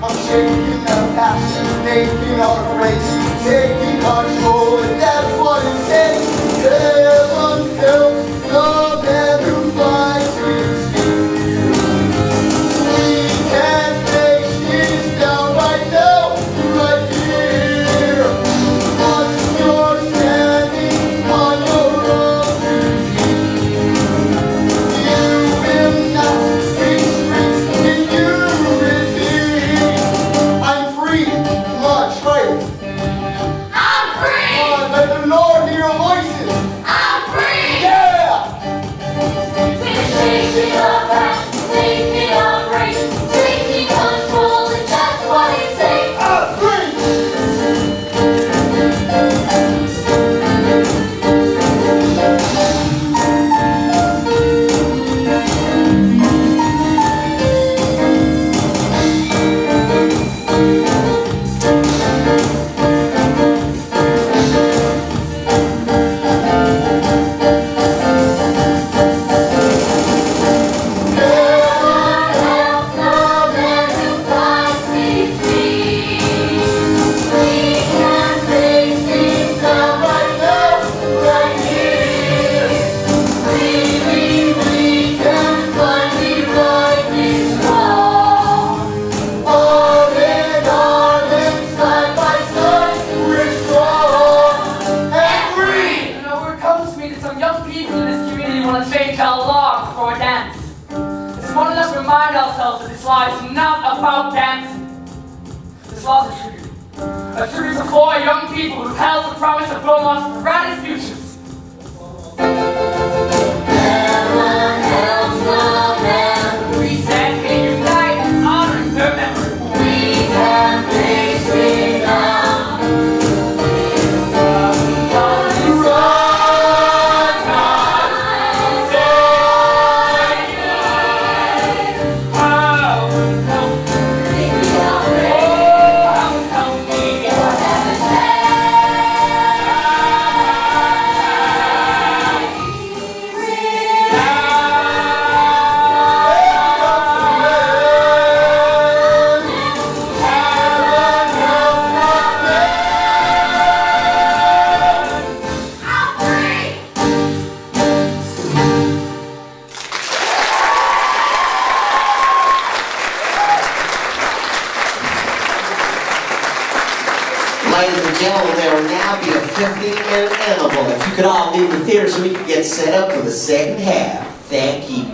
I'm shaking our past, making our race, taking control, and that's what it takes. Heaven helps the man who fights his fear. We can face this down right now, right here. Once you're standing on your own feet, you will not be in unity. I'm free, much higher. I'm free! Let the Lord hear your voices. I'm free! Yeah! We're shaking our past, making our race, taking control, and that's what it takes. I'm free! You know, word comes to me that some young people in this community want to change our law before dance. It's important that we remind ourselves that this law is not about dancing. This law is a tribute. A tribute to 4 young people who held the promise of Beaumont's brightest futures. Heaven helps the man. We stand here united, honoring their memory. We can face it now. Ladies and gentlemen, there will now be a 15-minute interval. If you could all leave the theater so we can get set up for the second half. Thank you.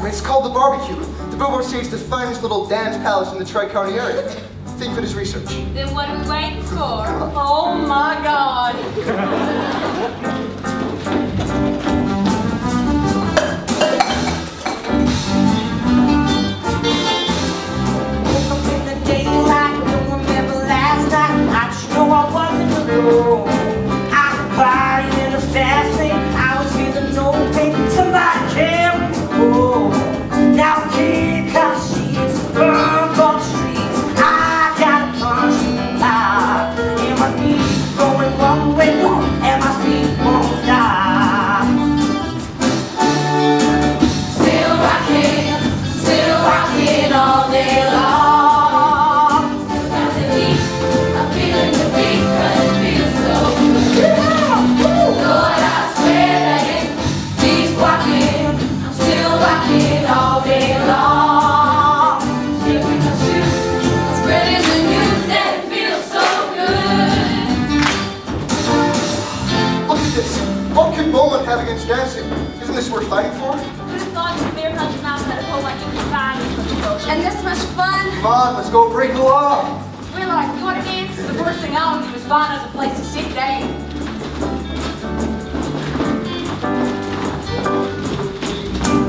It's called the Barbecue. The Billboard states the finest little dance palace in the Tri-County area. Think for his research. Then what are we waiting for? Oh my God. Woke up in the daylight, don't remember last night. I just know I wasn't alone. I could buy in a fast lane. I was feeling no pain. Somebody carry me home. Now kid got sheets, burn on the streets. I gotta come. Come on, let's go break the law. Willard, you want to dance? The first thing I want to do is find us a place to sit down.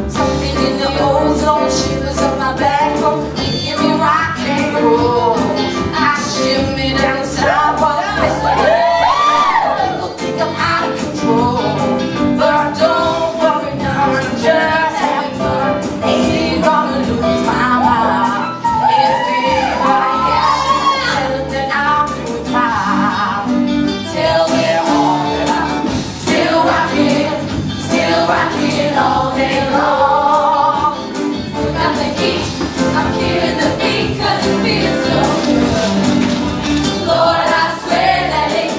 Something in the ozone shivers up my back, give me rock and roll. I shimmy down the sidewalk, people think I'm out of control, but don't worry now, I'm just having fun. Ain't gonna lose my mind. If anybody asks me, tell them that I'm doing fine. Tell them all that I'm still rocking all day long. Still got the heat, I'm killing the beat 'cause it feels so good. Lord, I swear that it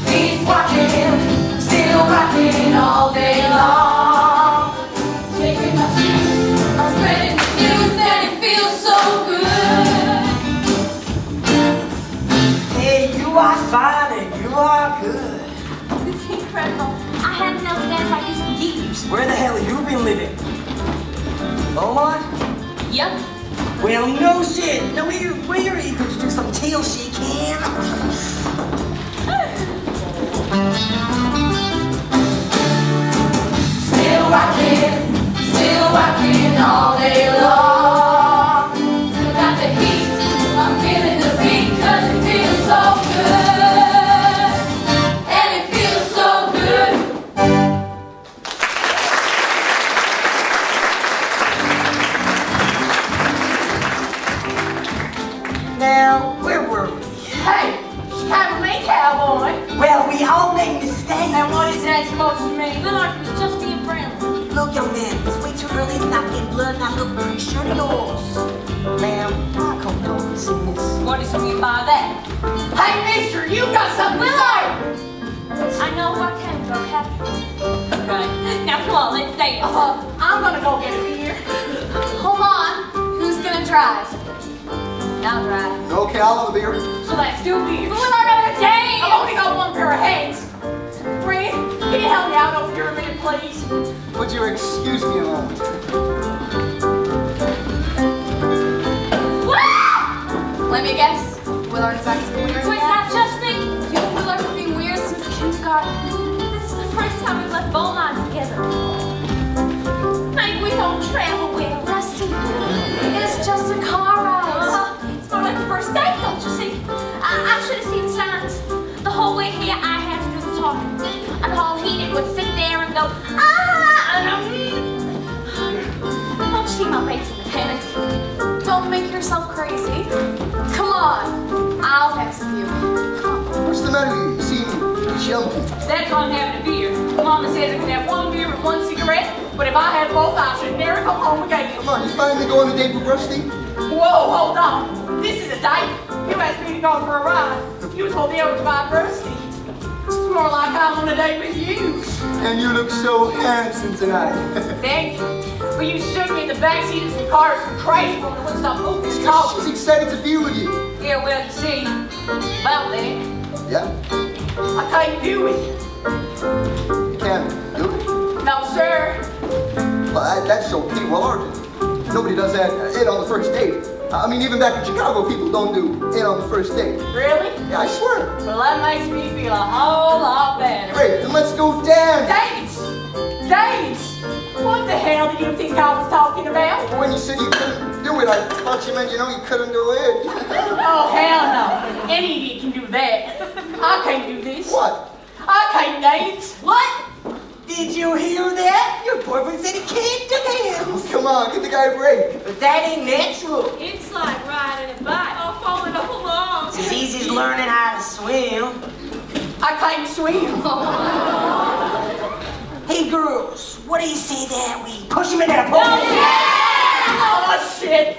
beats rocking, still rocking all day long. Taking my shoes, I'm spreading the news and it feels so good. Hey, you are fine and you are good. It's incredible. I haven't known to dance like this for years. Where the hell have you been living? Beaumont? Yep. Well, no shit. No, we're eager to do some TLC, can. Still rocking all day long. Still got the heat, I'm feeling the beat 'cause it feels so good. And it feels so good. Now, where were we? Hey, Chicago me, cowboy. Well, we all made mistakes. And what is that supposed to mean? Willard was just being friendly. Look, young man, it's way too early to not get blood and I look pretty sure to yours. Ma'am, my condolences. What does he mean by that? Hey, mister, you got something to say? I know where I came from, okay? Okay. Now come on, let's dance. I'm gonna go get a beer. Hold on. Who's gonna drive? I'll drive. Okay, I'll have a beer. So let's do beer. But we're not gonna dance. I've only got one pair of hands. Friend, can you help me out over here a minute, please? Would you excuse me a moment? Let me guess. Willard is acting weird. So it's not just me. You and Willard have been weird since kindergarten. This is the first time we've left Beaumont together. Maybe we don't travel well. Rusty, it's just a car ride. It's more like the first date, don't you see? I should have seen the signs. The whole way here, I had to do the talking. And all he did was sit there and go, don't you see my face in the panic? Don't make yourself crazy. Come on. I'll dance with you. What's the matter with you? You seem jumpy. That's why I'm having a beer. Mama says I can have one beer and one cigarette, but if I had both, I should never come home again. Come on, you finally go on a date with Rusty? Whoa, hold on. This is a date. You asked me to go for a ride. You told me I was by Rusty. It's more like I'm on a date with you. And you look so handsome tonight. Thank you. But you stood me in the backseat of some car as some crazy woman who wouldn't stop moving and talking. She's excited to be with you. Yeah, well, you see, about that, Yeah? I can't do it. You can't do it? No, sir. Well, that's so Pete Willard. Nobody does that on the first date. I mean, even back in Chicago, people don't do it on the first date. Really? Yeah, I swear. Well, that makes me feel a whole lot better. Great, then let's go dance. Dates! Dates! What the hell do you think I was talking about? When you said you couldn't do it, I thought you meant, you couldn't do it. Oh, hell no. Any idiot can do that. I can't do this. What? I can't dance. What? Did you hear that? Your boyfriend said he can't dance. Come on, give the guy a break. But that ain't natural. It's like riding a bike or falling off a log. It's as easy as learning how to swim. I can't swim. Hey girls, what do you say that we push him in that pool? Oh, shit.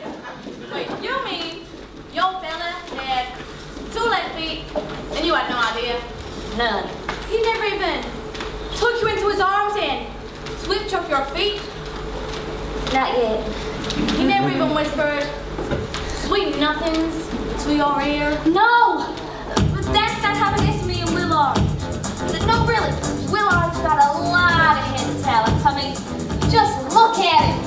Wait, you mean your fella had 2 left feet and you had no idea? None. He never even took you into his arms and swept off your feet? Not yet. He never even whispered sweet nothings to your ear? No! That's not how it is to me and Willard. No, really. Willard's got a lot of hidden talents. I mean, just look at him.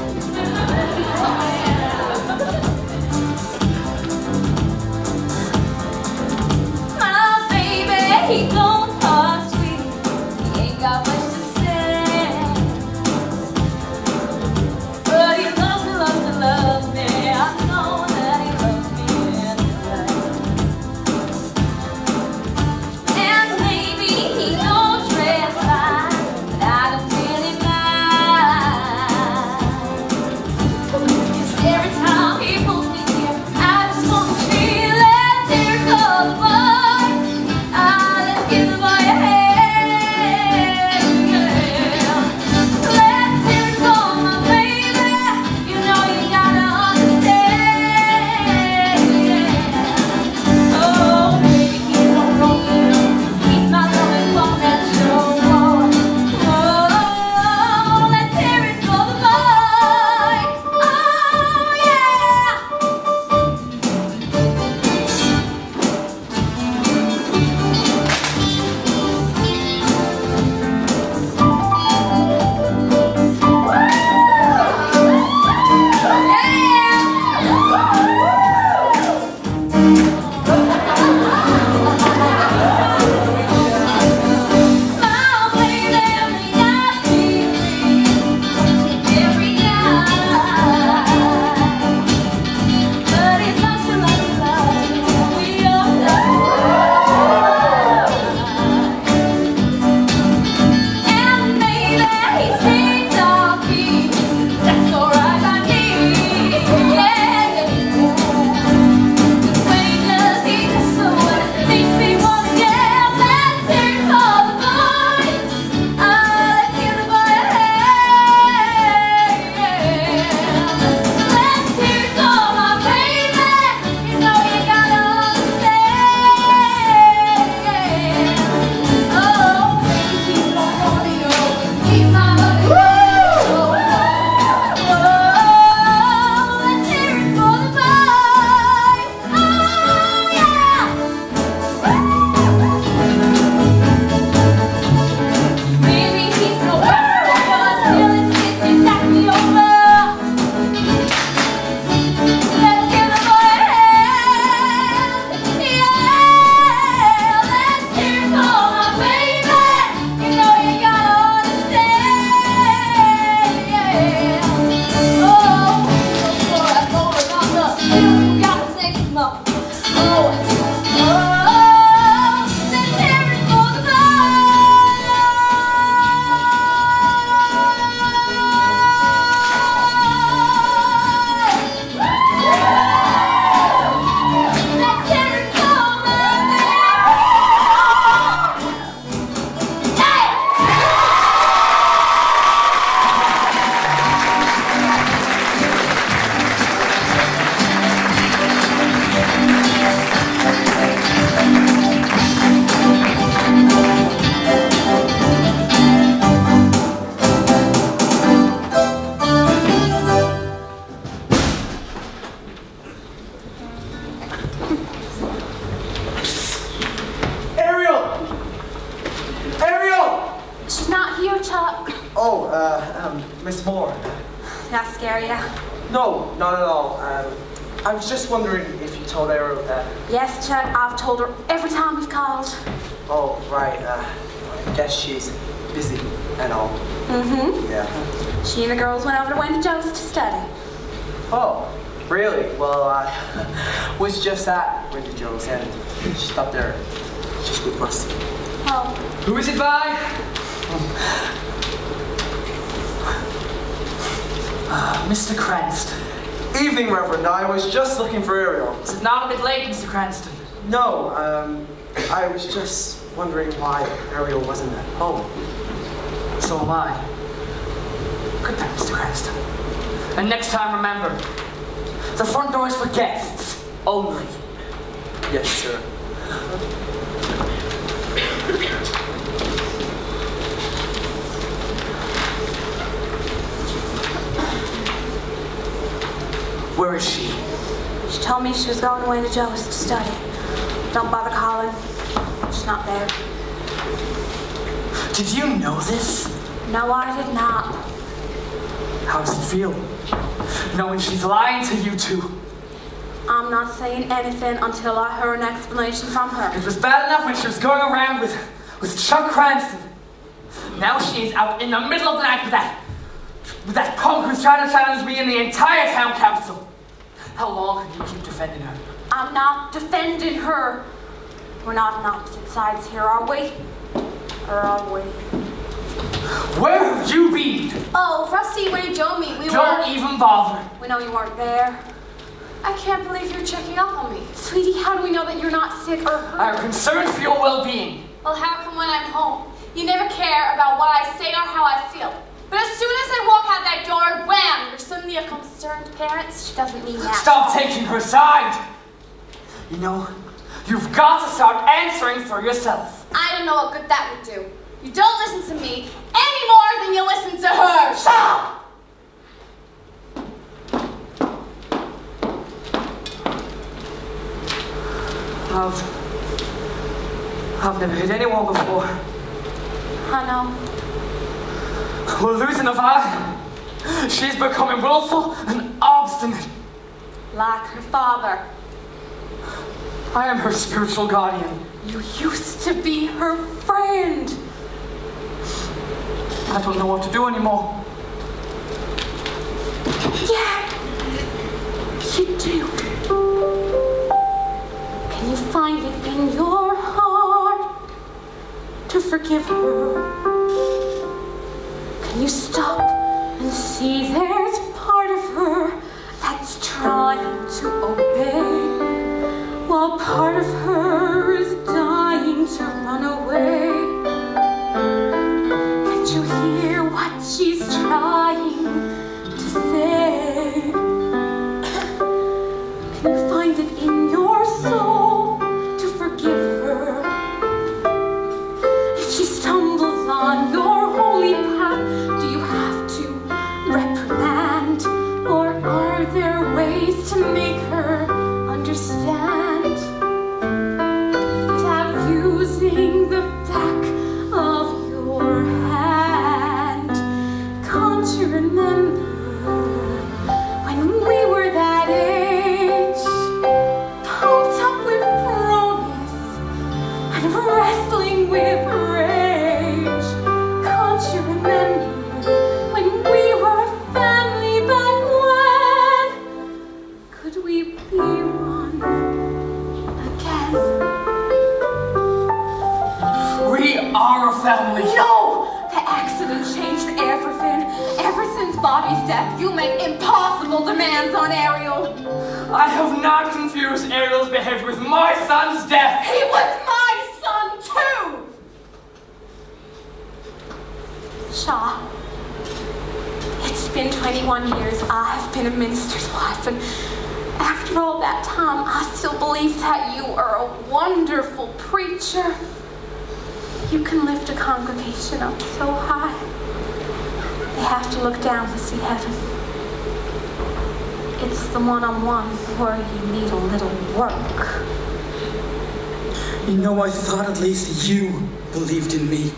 Miss Moore. That scare ya? No, not at all. I was just wondering if you told Ariel that. Yes, Chuck, I've told her every time we've called. Oh, right. I guess she's busy and all. Mm-hmm. Yeah. She and the girls went over to Wendy Joe's to study. Oh, really? Well, I was just at Wendy Joe's and she stopped there just with Rusty. Oh. Who is it by? Mr. Cranston. Evening, Reverend. I was just looking for Ariel. Is it not a bit late, Mr. Cranston? No, I was just wondering why Ariel wasn't at home. So am I. Good night, Mr. Cranston. And next time, remember, the front door is for guests only. Yes, sir. Where is she? She told me she was going to Wendy Joe's to study. Don't bother calling. She's not there. Did you know this? No, I did not. How does it feel, knowing she's lying to you two? I'm not saying anything until I heard an explanation from her. It was bad enough when she was going around with Chuck Cranston. Now she is out in the middle of the night with that punk who's trying to challenge me in the entire town council. How long can you keep defending her? I'm not defending her. We're not on opposite sides here, are we? Or are we? Where have you been? Oh, Rusty, Wendy Joe me. Don't even bother. We know you weren't there. I can't believe you're checking up on me. Sweetie, how do we know that you're not sick or hurt? I am concerned for your well-being. Well, how come when I'm home, you never care about what I say or how I feel? But as soon as I walk out that door, wham, you're suddenly a concerned parent. She doesn't mean that. Stop taking her side. You know, you've got to start answering for yourself. I don't know what good that would do. You don't listen to me any more than you listen to her. Stop! I've never hit anyone before. I know. We're losing a fight. She's becoming willful and obstinate. Like her father. I am her spiritual guardian. You used to be her friend. I don't know what to do anymore. Yeah, you do. Can you find it in your heart to forgive her? Can you stop and see there's part of her that's trying to obey, while part of her is dying to run away? Can't you hear what she's trying to say? Can you find it in your soul to forgive her? If she stumbles on your holy path, do you have to reprimand? Or are there ways to make her understand without using the back of your hand? Can't you remember when we were that age, pumped up with promise and wrestling with rage? Can't you remember when we were a family back when? Could we be one again? We are a family. No! The accident changed everything. Ever since Bobby's death, you make impossible demands on Ariel. I have not confused Ariel's behavior with my son's death. He was my son, too! Shaw, it's been 21 years I've been a minister's wife, and after all that time, I still believe that you are a wonderful preacher. You can lift a congregation up so high, they have to look down to see heaven. It's the one-on-one where you need a little work. You know, I thought at least you believed in me.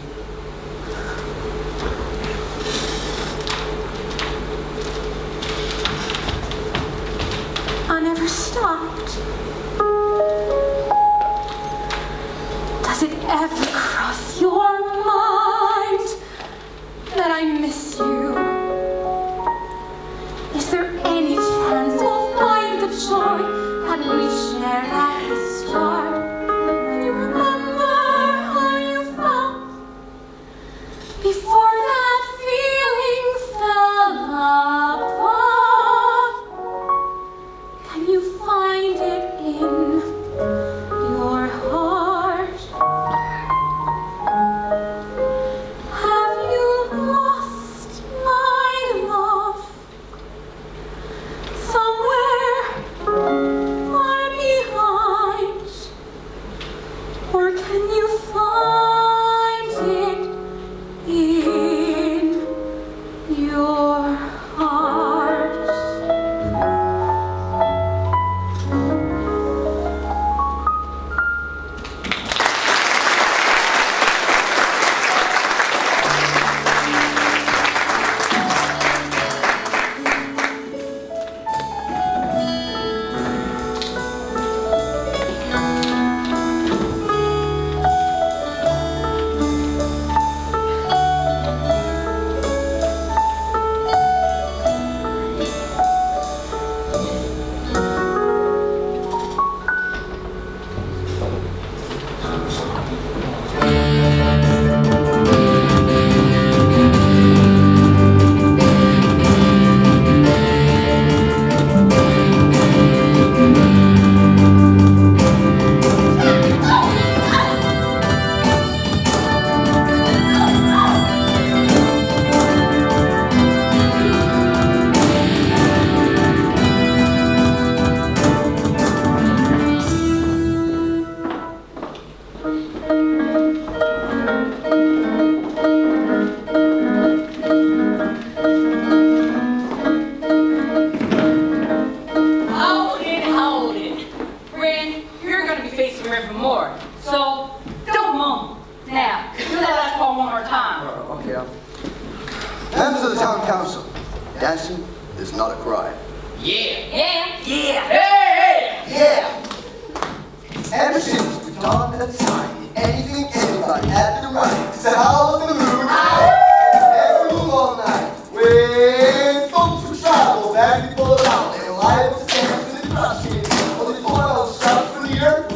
Does it ever cross your mind that I miss you? Is there any chance we'll find the joy that we shared at the start? Can you remember how you felt before that feeling fell apart? Can you find it in your heart? Have you lost my love somewhere far behind? Or can you find it in your heart? Hold it. Ren, you're going to be facing River Moore, so don't mumble. Now, do that last part one more time. Okay. Members of the town council, dancing is not a crime. Yeah. Yeah! Ever since the dawn of time, anything anybody had the right to howl in the moon, every room all night, when folks would travel back and forth out and liable to dance in the crossing, or they pull out shots from the earth,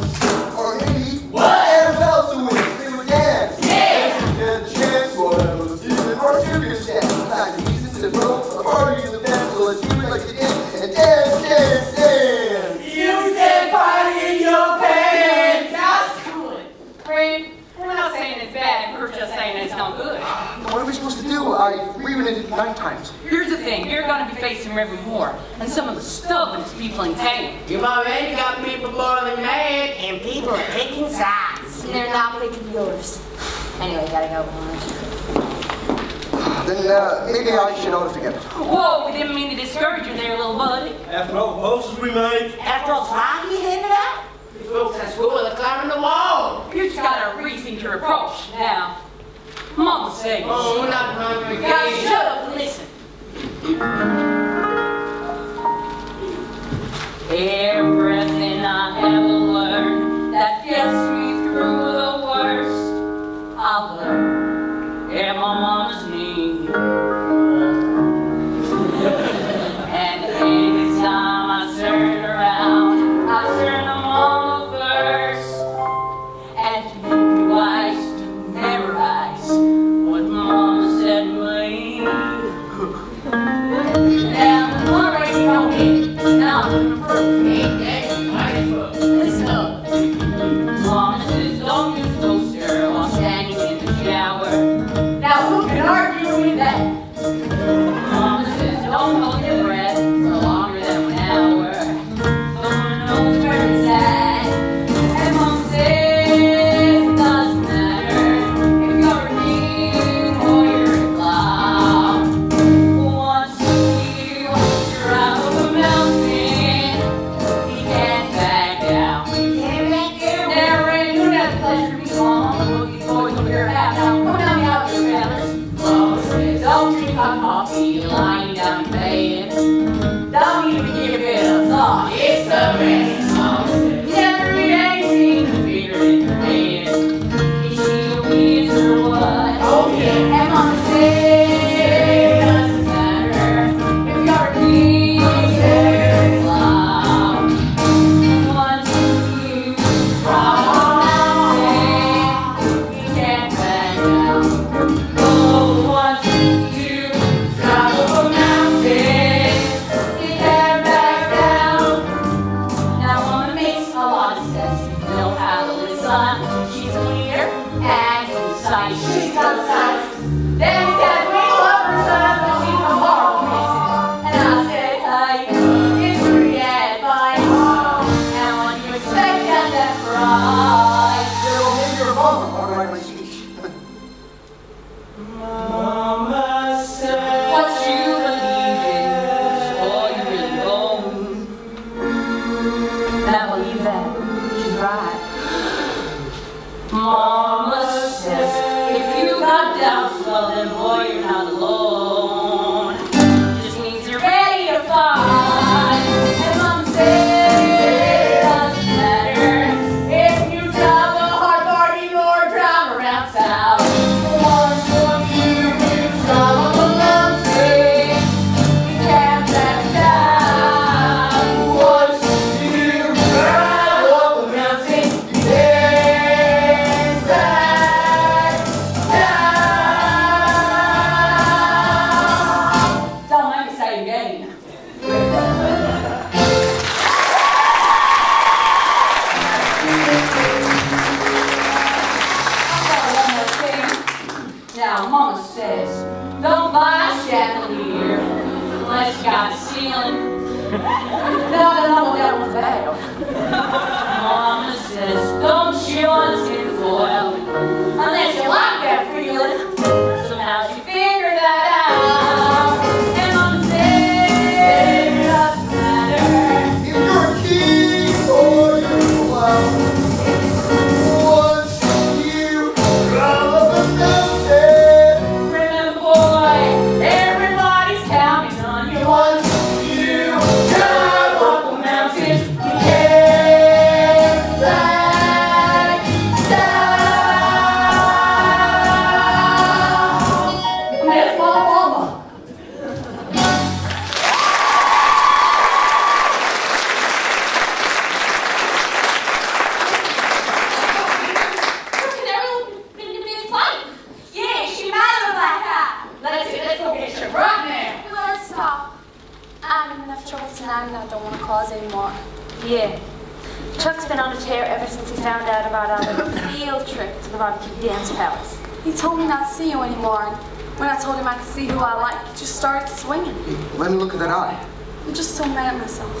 or maybe Annabelle to win, they would dance. Yeah! Get the chance, whatever the season or circumstance, find the reason to throw a party in the dance, so let's do it like you did, and dance, dance, dance! You said party in your pants! That's good. Ren, we're not saying it's bad, we're just saying it's not good. What are we supposed to do? I reread it 9 times. Here's the thing, you're going to be facing River Moore and some of the stubbornest people in town. You've already got people boiling mad, and people are picking sides. And they're not picking yours. Anyway, gotta go. Then maybe I should ought to forget it. Whoa, we didn't mean to discourage you there, little buddy. After all the posters we made. After all the time you handed out, the folks at school are climbing the wall. You just got to rethink your approach. Now, Mama says. Oh, we're not hungry Now again. shut up and listen. Everything I ever learned that gets me through the worst, I learned at my mama's knee. And anytime I turn around, I turn to mama first. And to be wise to memorize what mama said to me. Now, already know it. Now, listen up. Mama says, don't use toaster while standing in the shower. Now, who can argue with that? Mama says, don't hold your breath for longer than 1 hour. Someone knows where it's at. And Mama says, it doesn't matter if you're a king or you're a clown. Once you're out of the mountain, he can't back down. There ain't no pleasure be long. These boys over here have now. Come down the out here, fellas. Mama says, don't drink hot coffee lying down in bed. Don't even give it a thought. It's the best. Mama says, you never eat anything that's bigger than your head. son. She's a leader and concise. She's concise. Then he said, we love her son, but she's a moral reason. And I said, hey, it's free advice. And when you expect that price. Maybe your mom will write my speech. Mama said, What you believe in is all you really own. And I believe that. She's right. Mama says, if you got doubts, well then boy, you're not alone. Just means you're ready to fight. And Mama says, it doesn't matter if you drive a hard party or drive around town. Once for you, you drive up a mountain, you can't back down. Once you drive up a mountain, you can't back down. Don't make me say it again. One more thing. Now, Mama says, don't buy a chandelier unless you got a ceiling. No, that one's bad. Mama says, don't chew on tinfoil unless you like that feeling. Somehow she figured that out. And Mama says, it doesn't matter. If you're a king or you're a clown, once you drive up a mountain, Remember, boy, everybody's counting on you. once you drive up a mountain, You can't back down. That's my mama. Can everyone be funny? Yeah, she mad at black eye. Let's go get your right now. Let's stop. I'm in enough trouble tonight and I don't want to cause any more. Yeah. Chuck's been on a tear ever since he found out about our little field trip to the barbecue dance palace. He told me not to see you anymore, and when I told him I could see who I like, he just started swinging. let me look at that eye. I'm just so mad at myself.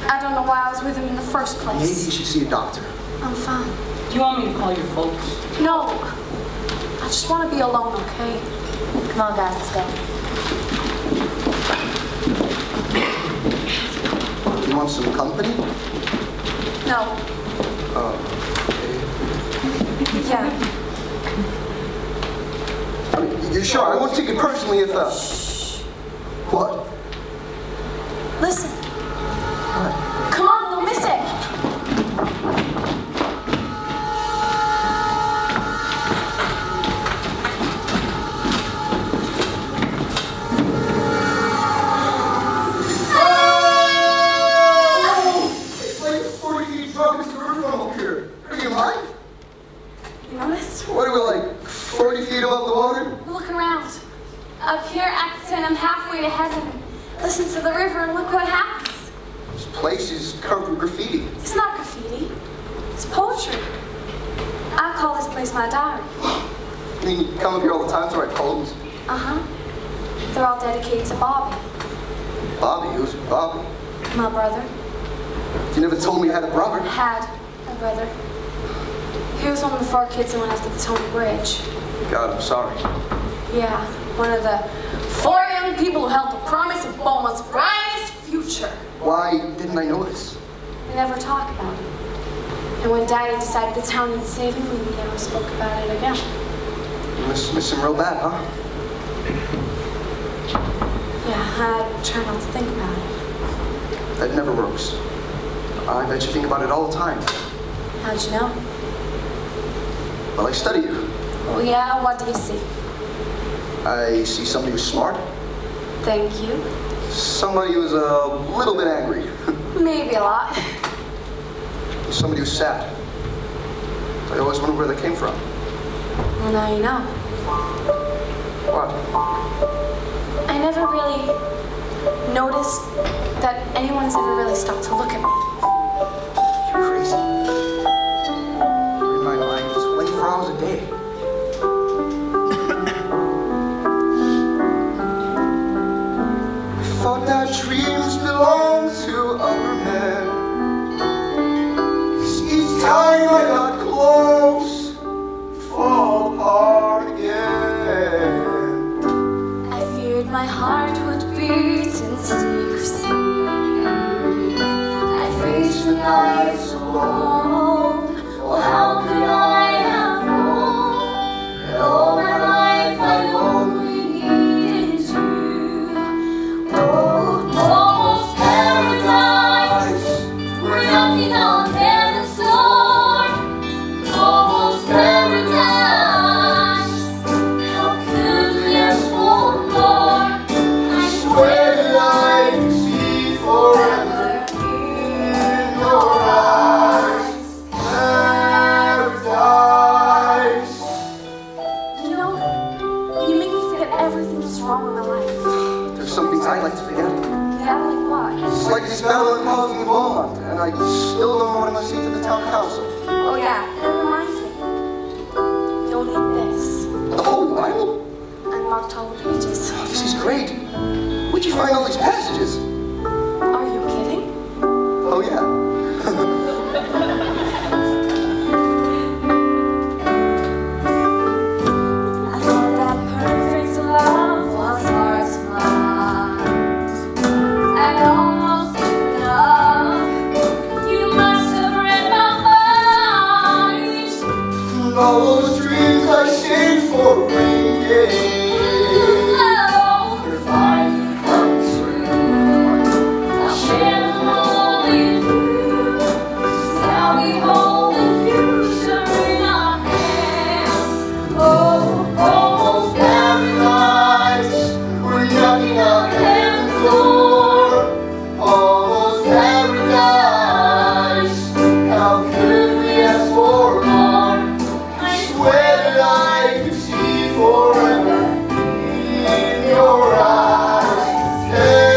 I don't know why I was with him in the first Maybe you place. should see a doctor. I'm fine. do you want me to call your folks? No, I just want to be alone, okay? Come on, guys, let's go. You want some company? No. Yeah. I mean, you're sure? I won't take it personally if, What? Listen. What? Come on, don't miss it. It's like 40 feet drunk into the river from up here. Are you lying? You noticed? What are we like, 40 feet above the water? Look around. Up here, I pretend I'm halfway to heaven. Listen to the river and look what happens. This place is covered with graffiti. It's not graffiti. It's poetry. I call this place my diary. I mean, you come up here all the time to write poems. Uh-huh. They're all dedicated to Bobby, Bobby, who's Bobby? my brother. You never told me you had a brother. Had a brother. He was one of the 4 kids that went after the Tony Bridge. God, I'm sorry. Yeah, one of the 4 young people who held the promise of Beaumont's brightest future. Why didn't I know this? We never talk about it. And when Daddy decided the town needed saving, we never spoke about it again. You must miss him real bad, huh? Yeah, I try not to think about it. That never works. I bet you think about it all the time. How'd you know? Well, I study you. Oh yeah, what do you see? I see somebody who's smart. Thank you. Somebody who's a little bit angry. Maybe a lot. Somebody who's sad. I always wondered where that came from. Well, now you know. What? I never really noticed that anyone's ever really stopped to look at me. You're crazy. find all these passages. Are you kidding? Oh, yeah. I thought that perfect love was hard to find. I almost gave it up. You must have read my mind. All those dreams I saved for a rainy day. They're finally come true. I'll share them all with you. 'Cause now we hold the future in our hands. Oh, Almost paradise. We're knocking on heaven's door. Almost paradise. How could we ask for more? I swear that I could see forever in your eyes. Paradise.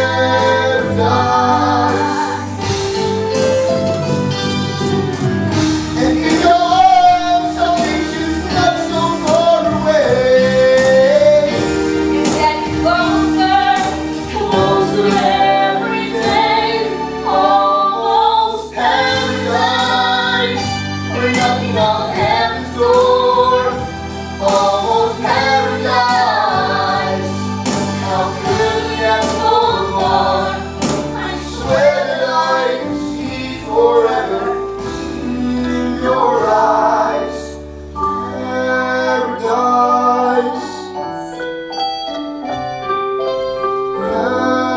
And in your arms, salvation's not so far away. it's getting closer, closer every day. Almost Paradise. We're knocking on heaven's door. Almost paradise. How could we ask for more? I swear that I can see forever in your eyes. Paradise. Paradise.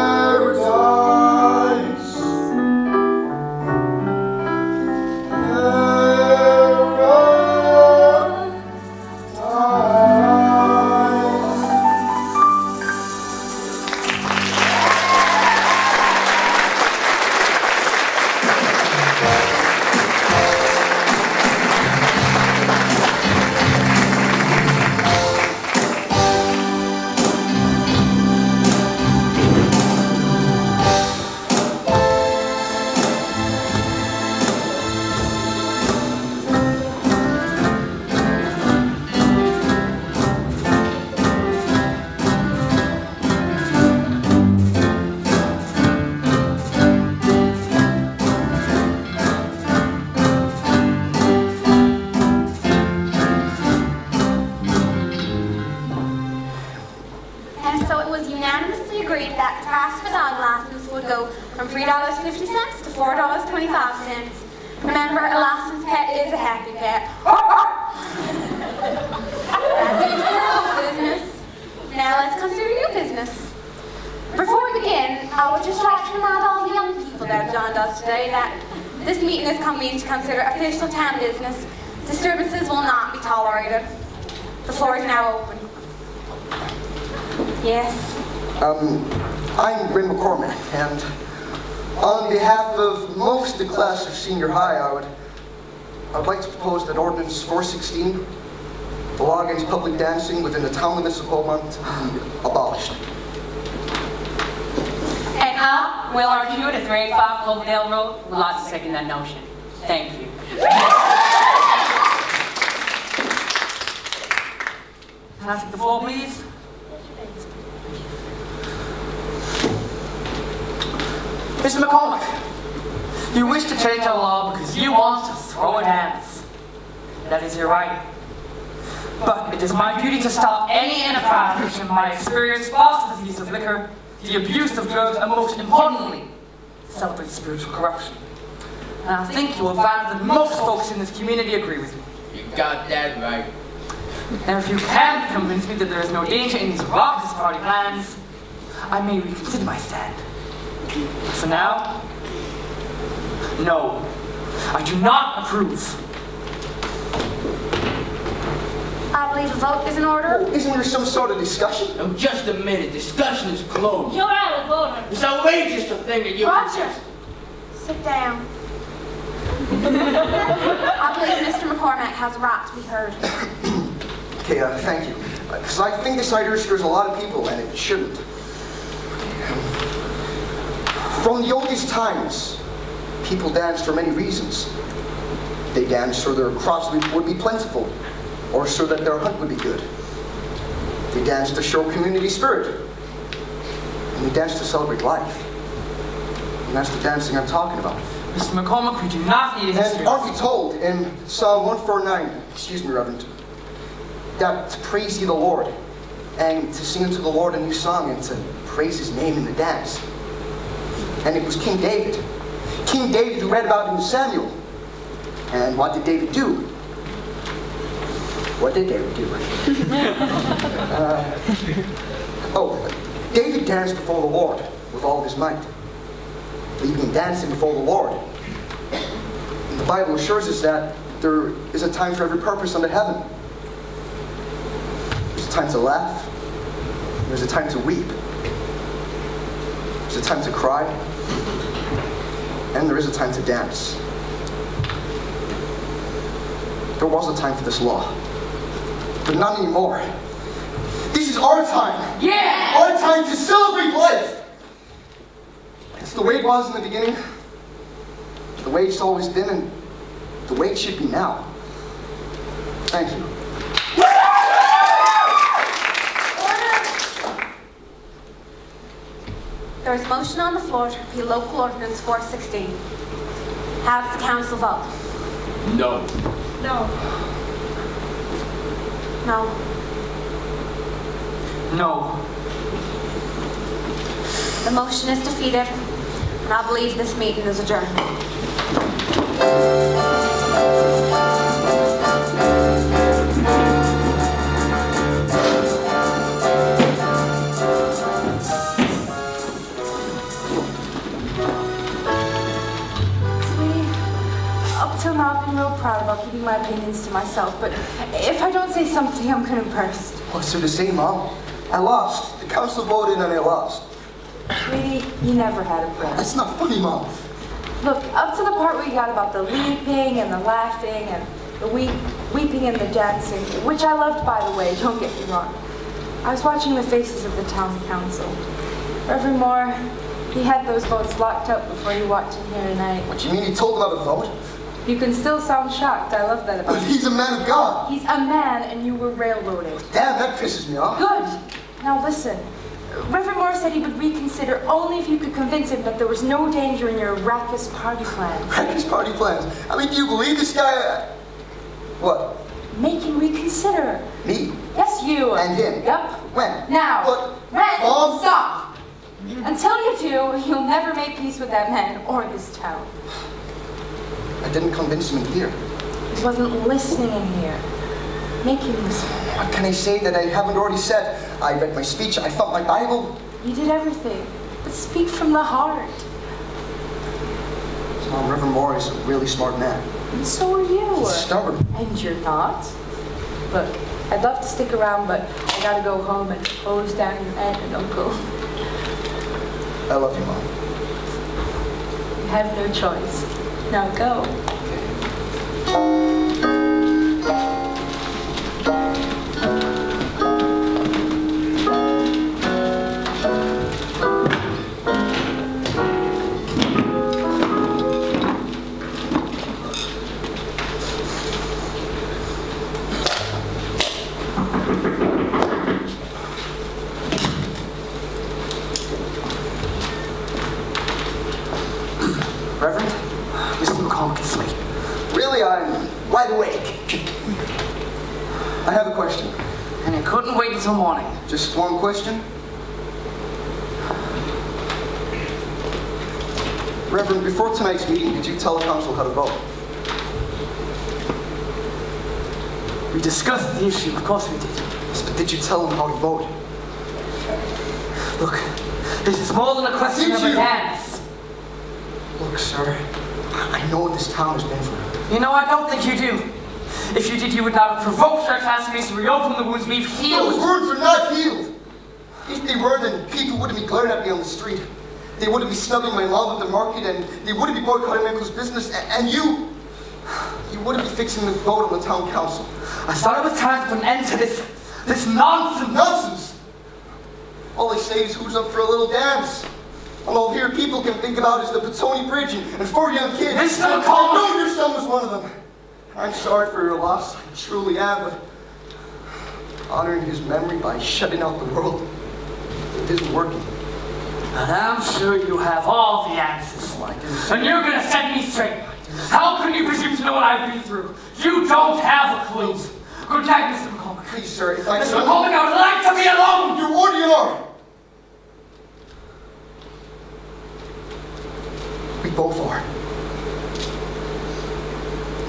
And so it was unanimously agreed that the price for dog license would go from $3.50 to $4.25. Remember, a licensed pet is a happy pet. That's it for our business. Now let's consider your business. Before we begin, I would just like to remind all the young people that have joined us today that this meeting is convened to consider official town business. Disturbances will not be tolerated. The floor is now open. Yes. I'm Bryn McCormack, and on behalf of most of the class of senior high, I'd like to propose that Ordinance 416, the law against public dancing within the town limits of Beaumont, be abolished. And I, Will R. Hewitt at 385 Cloverdale Road, would like to second that notion. Thank you. Can I take the floor, please? Mr. McCormack, you wish to change our law because you want to throw a dance. That is your right. But it is my duty to stop any enterprise which in my experience fosters the use of liquor, the abuse of drugs, and most importantly, celebrates spiritual corruption. And I think you will find that most folks in this community agree with me. You got that right. And if you can convince me that there is no danger in these raucous party plans, I may reconsider my stand. For now, no, I do not approve. I believe a vote is in order. Oh, isn't there some sort of discussion? Now, just a minute. Discussion is closed. You're out of order. It's outrageous to think that you... Roger, sit down. I believe Mr. McCormack has a right to be heard. Okay, thank you. Because I think this idea scares a lot of people, and it shouldn't. From the oldest times, people danced for many reasons. They danced so their crops would be plentiful, or so that their hunt would be good. They danced to show community spirit. And we dance to celebrate life. And that's the dancing I'm talking about. Mr. McCormick, we do not need a history. And aren't we told in Psalm 149, excuse me, Reverend, that to praise ye the Lord, and to sing unto the Lord a new song, and to praise his name in the dance. And it was King David. King David who read about in Samuel. And what did David do? What did David do? David danced before the Lord with all of his might. Leaping and dancing before the Lord. And the Bible assures us that there is a time for every purpose under heaven. There's a time to laugh. There's a time to weep. There's a time to cry. And there is a time to dance. There was a time for this law. But not anymore. This is our time. Yeah! Our time to celebrate life. It's the way it was in the beginning, the way it's always been, and the way it should be now. Thank you. There is motion on the floor to repeal Local Ordinance 416. How does the council vote? No. No. No. No. The motion is defeated, and I believe this meeting is adjourned. Up till now, I've been real proud about keeping my opinions to myself, but if I don't say something, I'm gonna burst. What's there to say, Mom? I lost. The council voted and I lost. Sweetie, you never had a plan. That's not funny, Mom. Look, up to the part where you got about the leaping and the laughing and the weeping and the dancing, which I loved, by the way, don't get me wrong. I was watching the faces of the town council. Reverend Moore, he had those votes locked up before he walked in here tonight. What, you mean he told him how to vote? You can still sound shocked. I love that about But him. he's a man of God. He's a man and you were railroaded. Damn, that pisses me off. Good. Now listen. Reverend Moore said he would reconsider only if you could convince him that there was no danger in your raucous party plans. Raucous party plans? I mean, do you believe this guy? What? Make him reconsider. Me? Yes, you. And him? Yep. When? Now. What? Ren, Mom? stop. Until you do, you'll never make peace with that man or this town. I didn't convince him in here. He wasn't listening in here. Make him listen. What can I say that I haven't already said? I read my speech, I felt my Bible. You did everything, but speak from the heart. So Reverend Moore is a really smart man. And so are you. He's stubborn. And you're not. Look, I'd love to stick around, but I gotta go home and hose down your aunt and uncle. I love you, Mom. You have no choice. Now go. Reverend, Mr. McCormick is asleep. Really, I'm wide awake. I have a question. And it couldn't wait until morning. Just one question? Reverend, before tonight's meeting, did you tell the council how to vote? We discussed the issue, of course we did. Yes, but did you tell them how to vote? Look, this is more than a question Did of a you? dance. Look, sir, I know what this town has been through. You know, I don't think you do. If you did, you would not have provoked our classmates to reopen the wounds we've Those healed. wounds are not healed. If they were, then people wouldn't be glaring at me on the street. They wouldn't be snubbing my mom at the market, and they wouldn't be boycotting my uncle's business. And you wouldn't be fixing the vote on the town council. I thought it was time to put an end to this nonsense. Nonsense! All they say is who's up for a little dance. And all here people can think about is the Petone Bridge and 4 young kids. Mr. McCormick! I know your son was one of them. I'm sorry for your loss, I truly am, but honoring his memory by shutting out the world, it isn't working. And I'm sure you have all the answers. And you're gonna set me straight. How can you presume to know what I've been through? You don't have a clue. Good night, Mr. McCormick. Please, sir, if I Mr. McCormick, I would like to be alone! You or you are. We both are.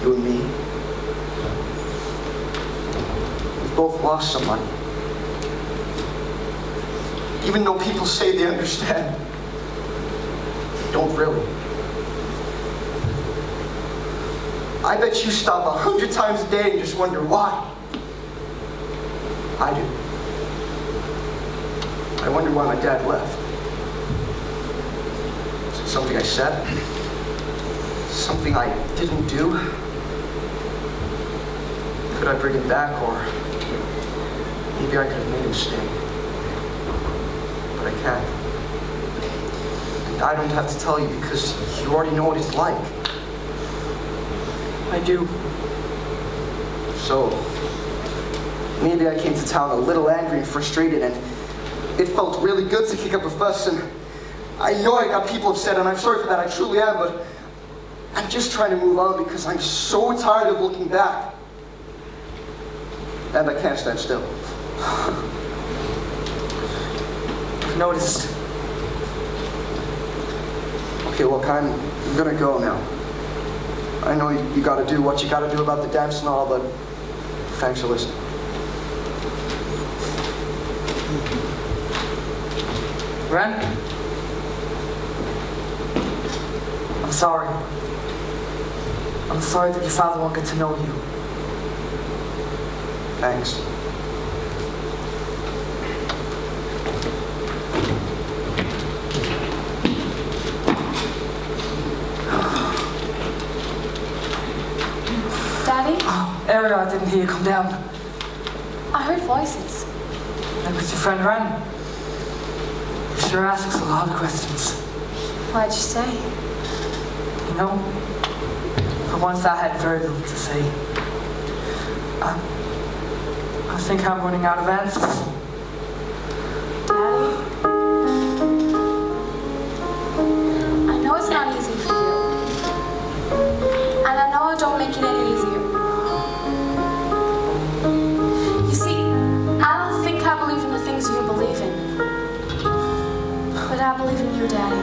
You and me. We both lost somebody. Even though people say they understand, they don't really. I bet you stop 100 times a day and just wonder why. I do. I wonder why my dad left. Is it something I said? Something I didn't do? Could I bring him back, or maybe I could have made him stay? But I can't. And I don't have to tell you because you already know what it's like. I do. So, maybe I came to town a little angry and frustrated, and it felt really good to kick up a fuss, and I know I got people upset, and I'm sorry for that, I truly am, but I'm just trying to move on because I'm so tired of looking back. And I can't stand still. I've noticed. Okay, look, I'm gonna go now. I know you gotta do what you gotta do about the dance and all, but thanks for listening. Ren? I'm sorry. I'm sorry that your father won't get to know you. Thanks. Daddy? Oh, Ariel, I didn't hear you come down. I heard voices. That was your friend Ren. He sure asks a lot of questions. What'd you say? You know, for once I had very little to say. I think I'm running out of answers. Daddy? I know it's not easy for you. And I know I don't make it any easier. You see, I don't think I believe in the things you believe in. But I believe in you, Daddy.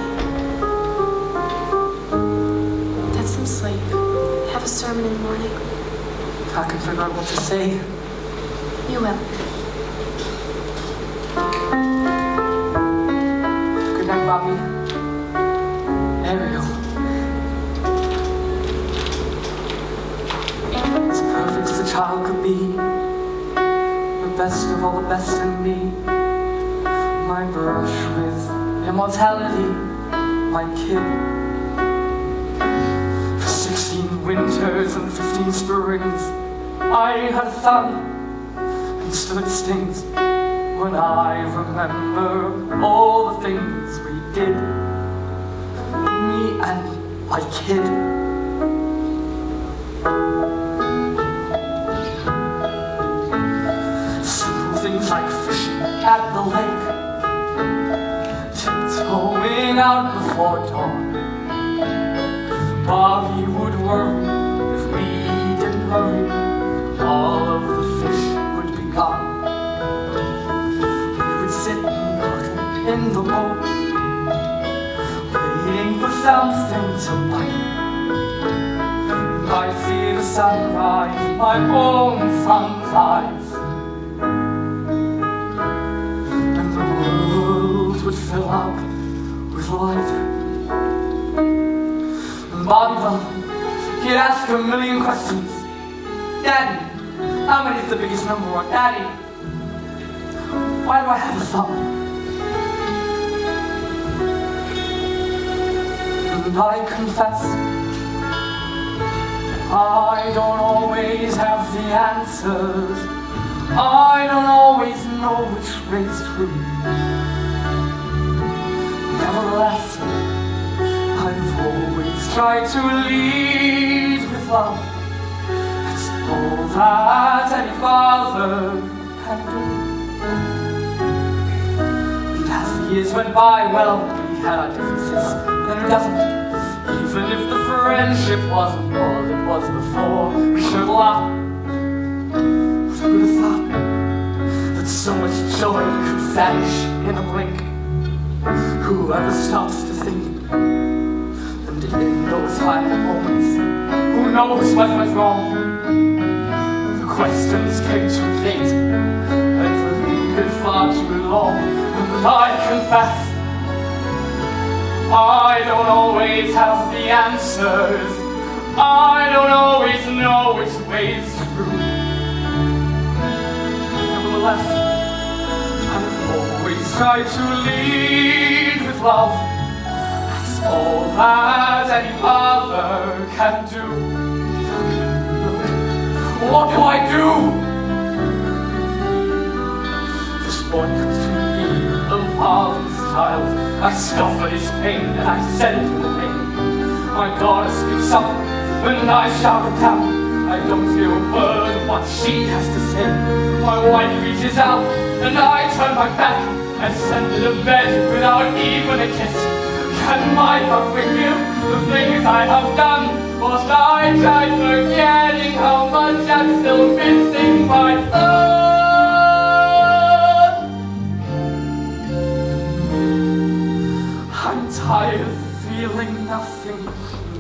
Get some sleep. Have a sermon in the morning. If I can figure out what to say. You will. Good night, Bobby. Ariel. As perfect as a child could be. The best of all the best in me. My brush with immortality. My kid. For 16 winters and 15 springs, I had a son. Still it stings when I remember all the things we did, me and my kid. Simple things like fishing at the lake, tiptoeing out before dawn. Bobby would worry if we didn't hurry. All of the fish gone. We would sit and cuddle in the boat, waiting for something to bite. I'd see the sunrise in my own son's eyes, and the world would fill up with light. And Bobby, well, he'd ask a million questions. Daddy, how many is the biggest number one? Daddy, why do I have a thumb? And I confess, I don't always have the answers. I don't always know which way's true. Nevertheless, I've always tried to lead with love. All that any father can do. And as the Years went by, well, we had our differences, then who doesn't? Even if the friendship wasn't what it was before, we shared a lot. Who would have thought that so much joy could vanish in a blink? Whoever stops to think and in those final moments, who knows what went wrong? The questions came too late and lingered far too long, and I confess I don't always have the answers. I don't always know which way's true. Nevertheless, I've always tried to lead with love. That's all that any mother can do. What do I do? This boy comes to me, a father's child. I scoff at his pain and I send him away. My daughter speaks up and I shout it down. I don't hear a word of what she has to say. My wife reaches out and I turn my back and send her to bed without even a kiss. Can my God forgive the things I have done? Whilst I try forgetting how much I'm still missing my son. I'm tired of feeling nothing,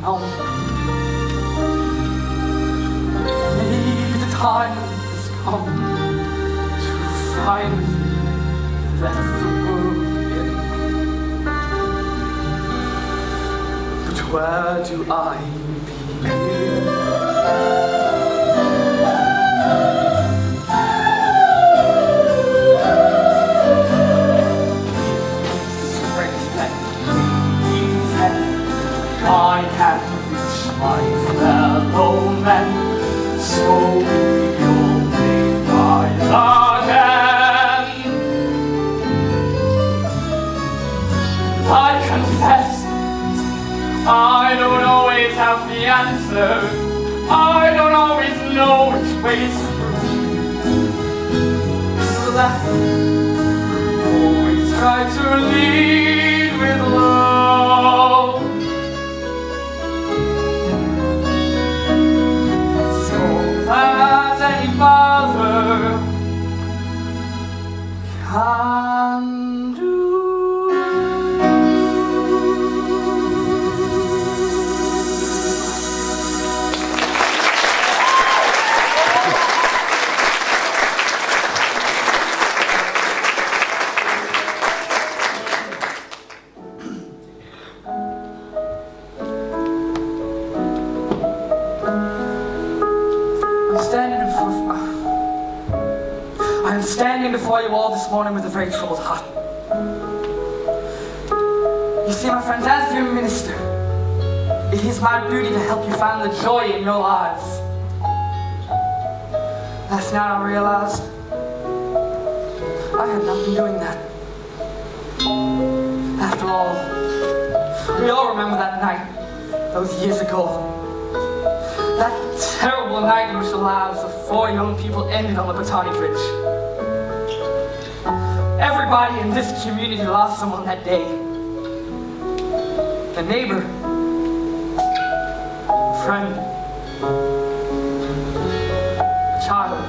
no. Maybe the time has come to finally let the world in. But where do I begin? I can reach my fellow men, so you'll be mine again. I confess, I don't always have the answers. I don't always know which way's through. Always try to lead with love. That any father can do. I'm standing before you all this morning with a very troubled heart. You see, my friends, as your minister, it is my duty to help you find the joy in your lives. Last night I realized I had not been doing that. After all, we all remember that night, those years ago. That terrible night in which the lives of 4 young people ended on the Batani Bridge. Everybody in this community lost someone that day. A neighbor, a friend, a child.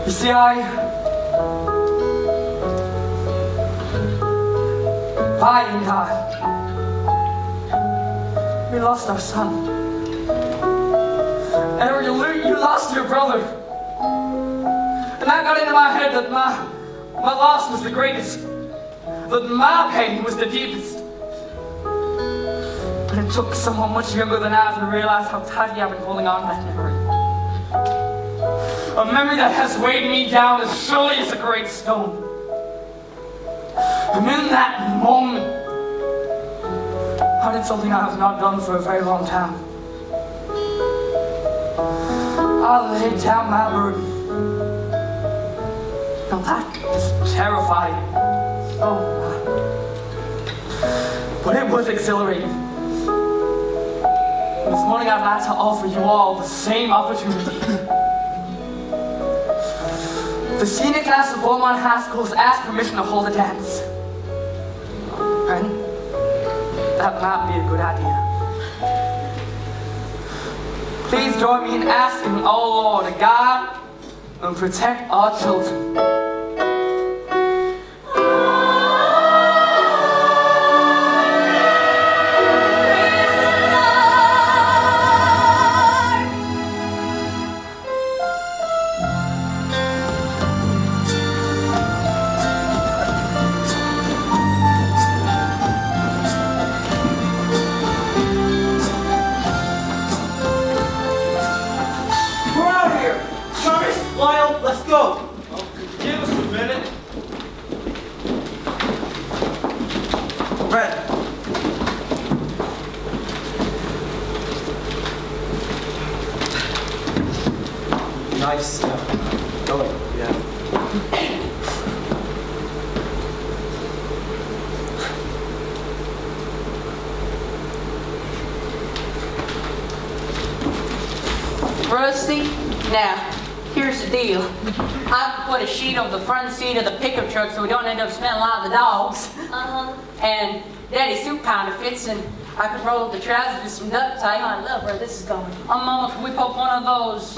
You see, I and we lost our son. And you lost your brother. And that got into my head that my loss was the greatest. That my pain was the deepest. But it took someone much younger than I to realize how tightly I've been holding on to that memory. A memory that has weighed me down as surely as a great stone. And in that moment, I did something I have not done for a very long time. I laid down my burden. Now that is terrifying. Oh, but it was exhilarating. This morning I'd like to offer you all the same opportunity. The senior class of Beaumont High School has asked permission to hold a dance. And that might be a good idea. Please join me in asking, oh Lord, to guide and protect our children. Let's go. Oh, give us a minute. Red. Nice going, yeah. Rusty, now, here's the deal. I put a sheet over the front seat of the pickup truck so we don't end up smelling like the dogs. And Daddy's suit kind of fits, and I could roll up the trousers with some duct tape. I love where this is going. Mama, can we put one of those,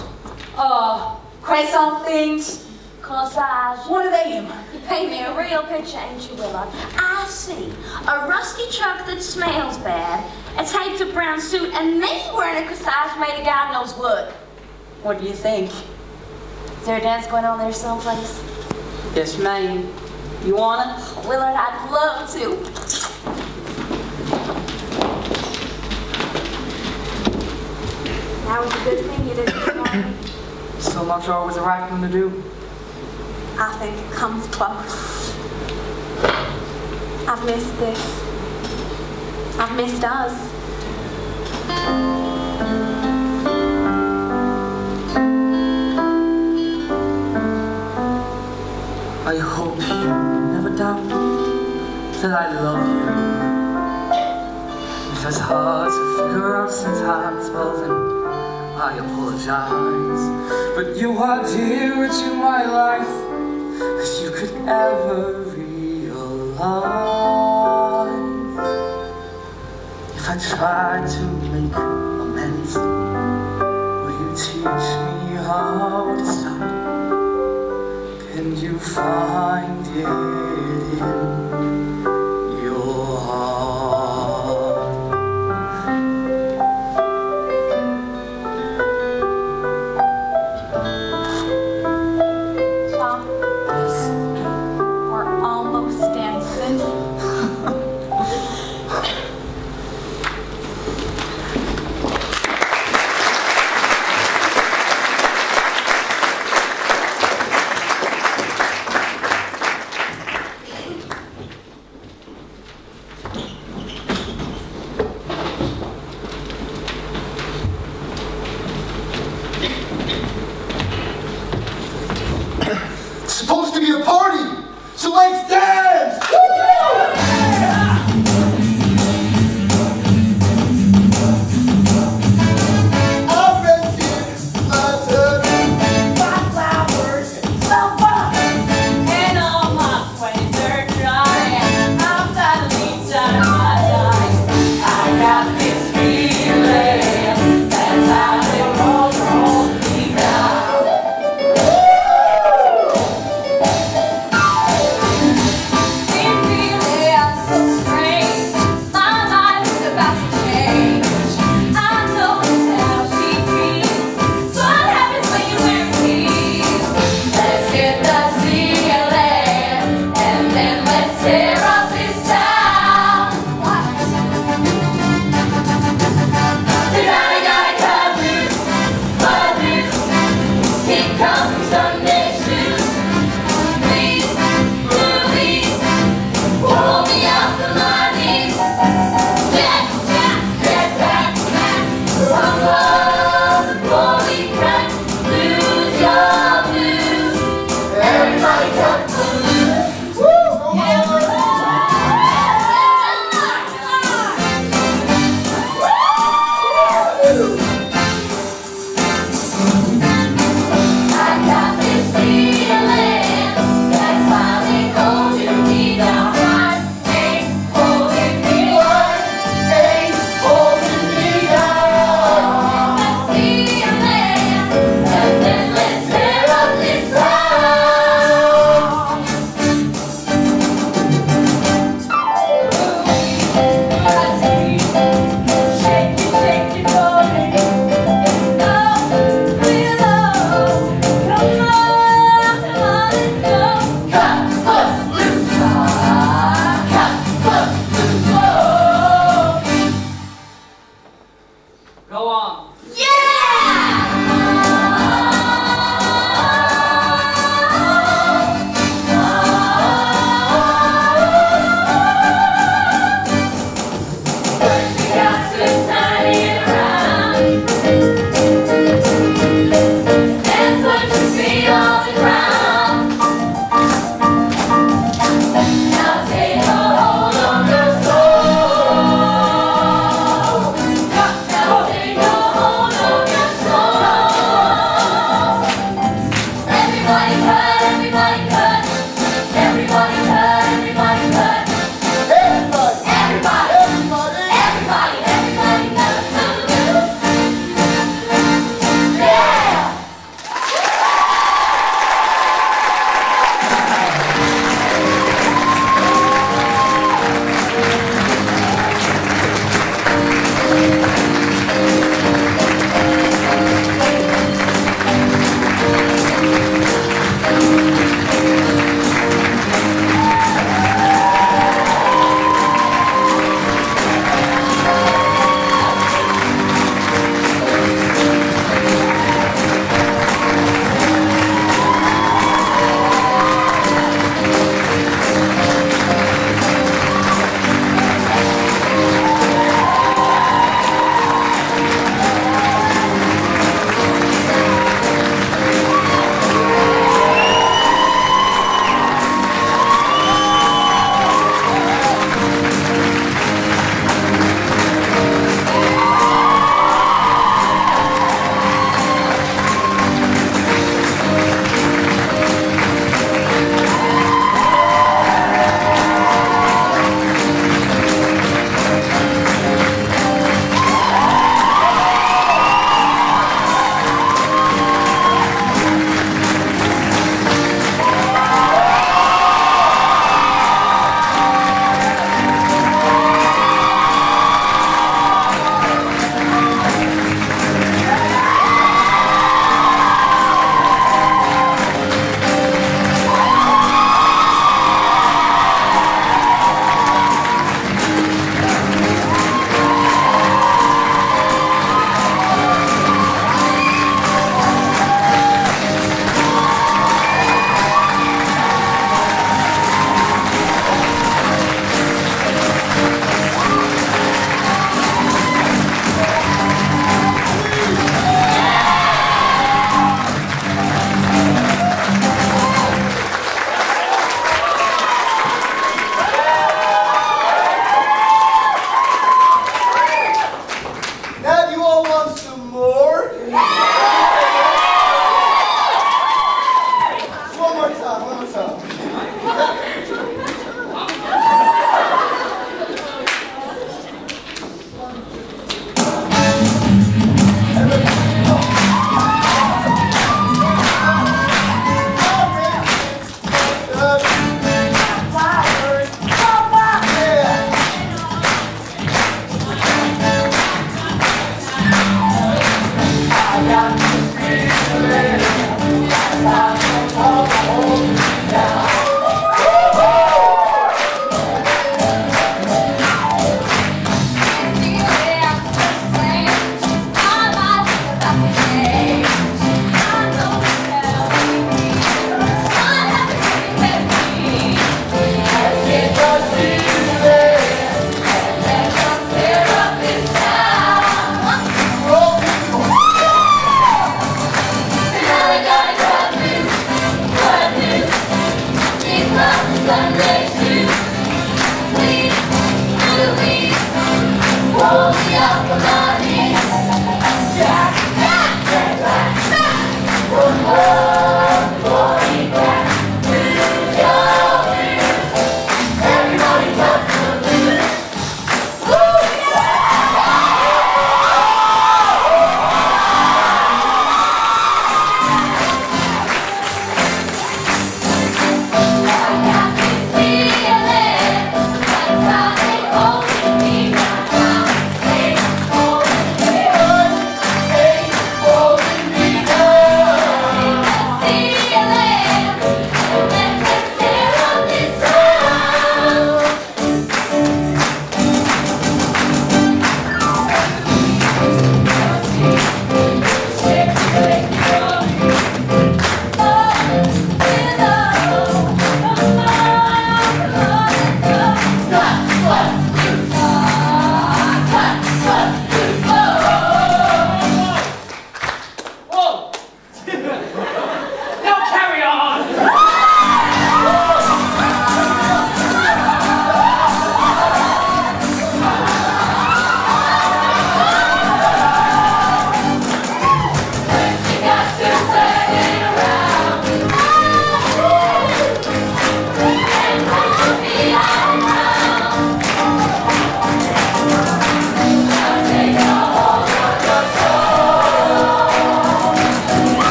croissant things? Corsage. What are they in? You paint me a real picture, ain't you, Willard? I see. A rusty truck that smells bad, a taped up brown suit, and me wearing a corsage made of God knows what. What do you think? Is there a dance going on there someplace? Yes, ma'am. You wanna? Willard, I'd love to. That was a good thing you didn't get on. So much always the right thing to do. I think it comes close. I've missed this. I've missed us. I hope you never doubt that I love you. It's hard to figure out sometimes, well then I apologize. But you are dearer to my life than you could ever realize. If I tried to make amends, will you teach me how to stop? Can you find it in your heart? Tom, yes. We're almost dancing. It's supposed to be a party, so let's dance! I've rented my turn, my flowers, some fun. And all my sweats are dry. I'm finally tired of my life. I got this feeling that's how it rolls me down.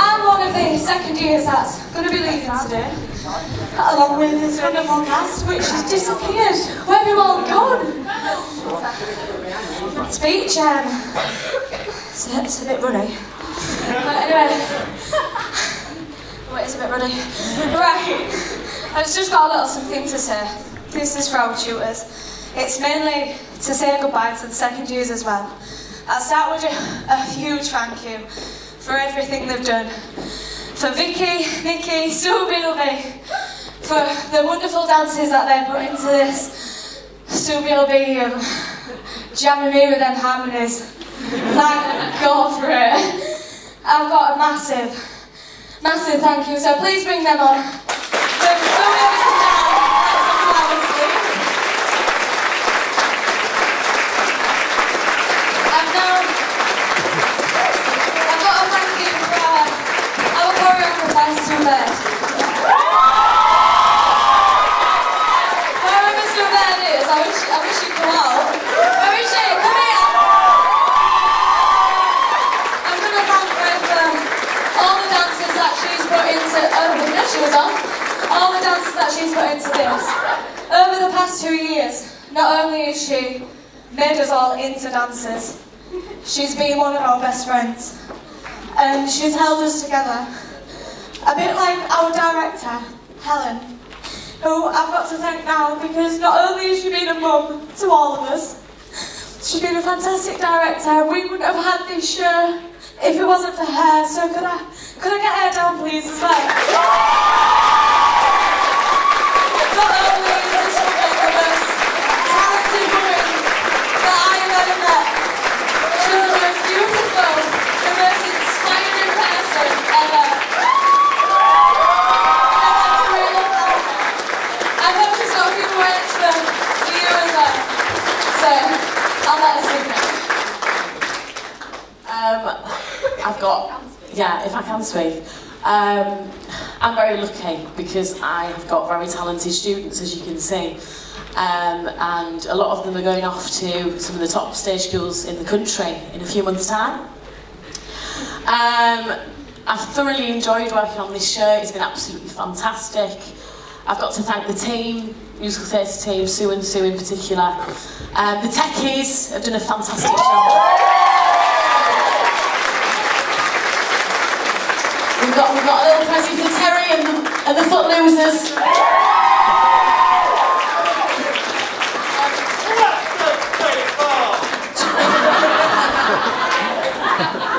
I'm one of the second years that's going to be leaving today, along with this wonderful cast, which has disappeared. Where have you all gone? Speech, it's a bit runny. But anyway, wait, it's a bit runny. Right, I've just got a little something to say. This is for our tutors. It's mainly to say goodbye to the second years as well. I'll start with a huge thank you for everything they've done. For Vicky, Nikki, Sue Bilby, for the wonderful dances that they put into this. Sue Bilby jamming me with them harmonies. Thank God for it. I've got a massive thank you, so please bring them on. So Sue Bilby, all the dances that she's put into this. Over the past 2 years, not only has she made us all into dancers, she's been one of our best friends. And she's held us together. A bit like our director, Helen, who I've got to thank now because not only has she been a mum to all of us, she's been a fantastic director. We wouldn't have had this show if it wasn't for her. So could I get her down please as well? Not only is this woman the most talented woman that I have ever met, she's the most beautiful, the most inspiring person ever. I hope she's got a few words for you as well. So I'll let her speak now. If I can speak. I'm very lucky because I have got very talented students, as you can see, and a lot of them are going off to some of the top stage schools in the country in a few months' time. I've thoroughly enjoyed working on this show. It's been absolutely fantastic. I've got to thank the team, musical theatre team, Sue and Sue in particular. The techies have done a fantastic job. We've got a little present for Terry and the Footloosers.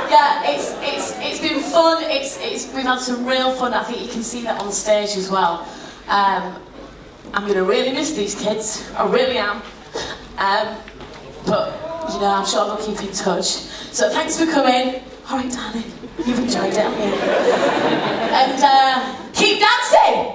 Yeah, it's been fun. We've had some real fun. I think you can see that on stage as well. I'm going to really miss these kids. I really am. But you know, I'm sure they'll keep in touch. So thanks for coming. All right, darling, you've enjoyed it, haven't you? And keep dancing.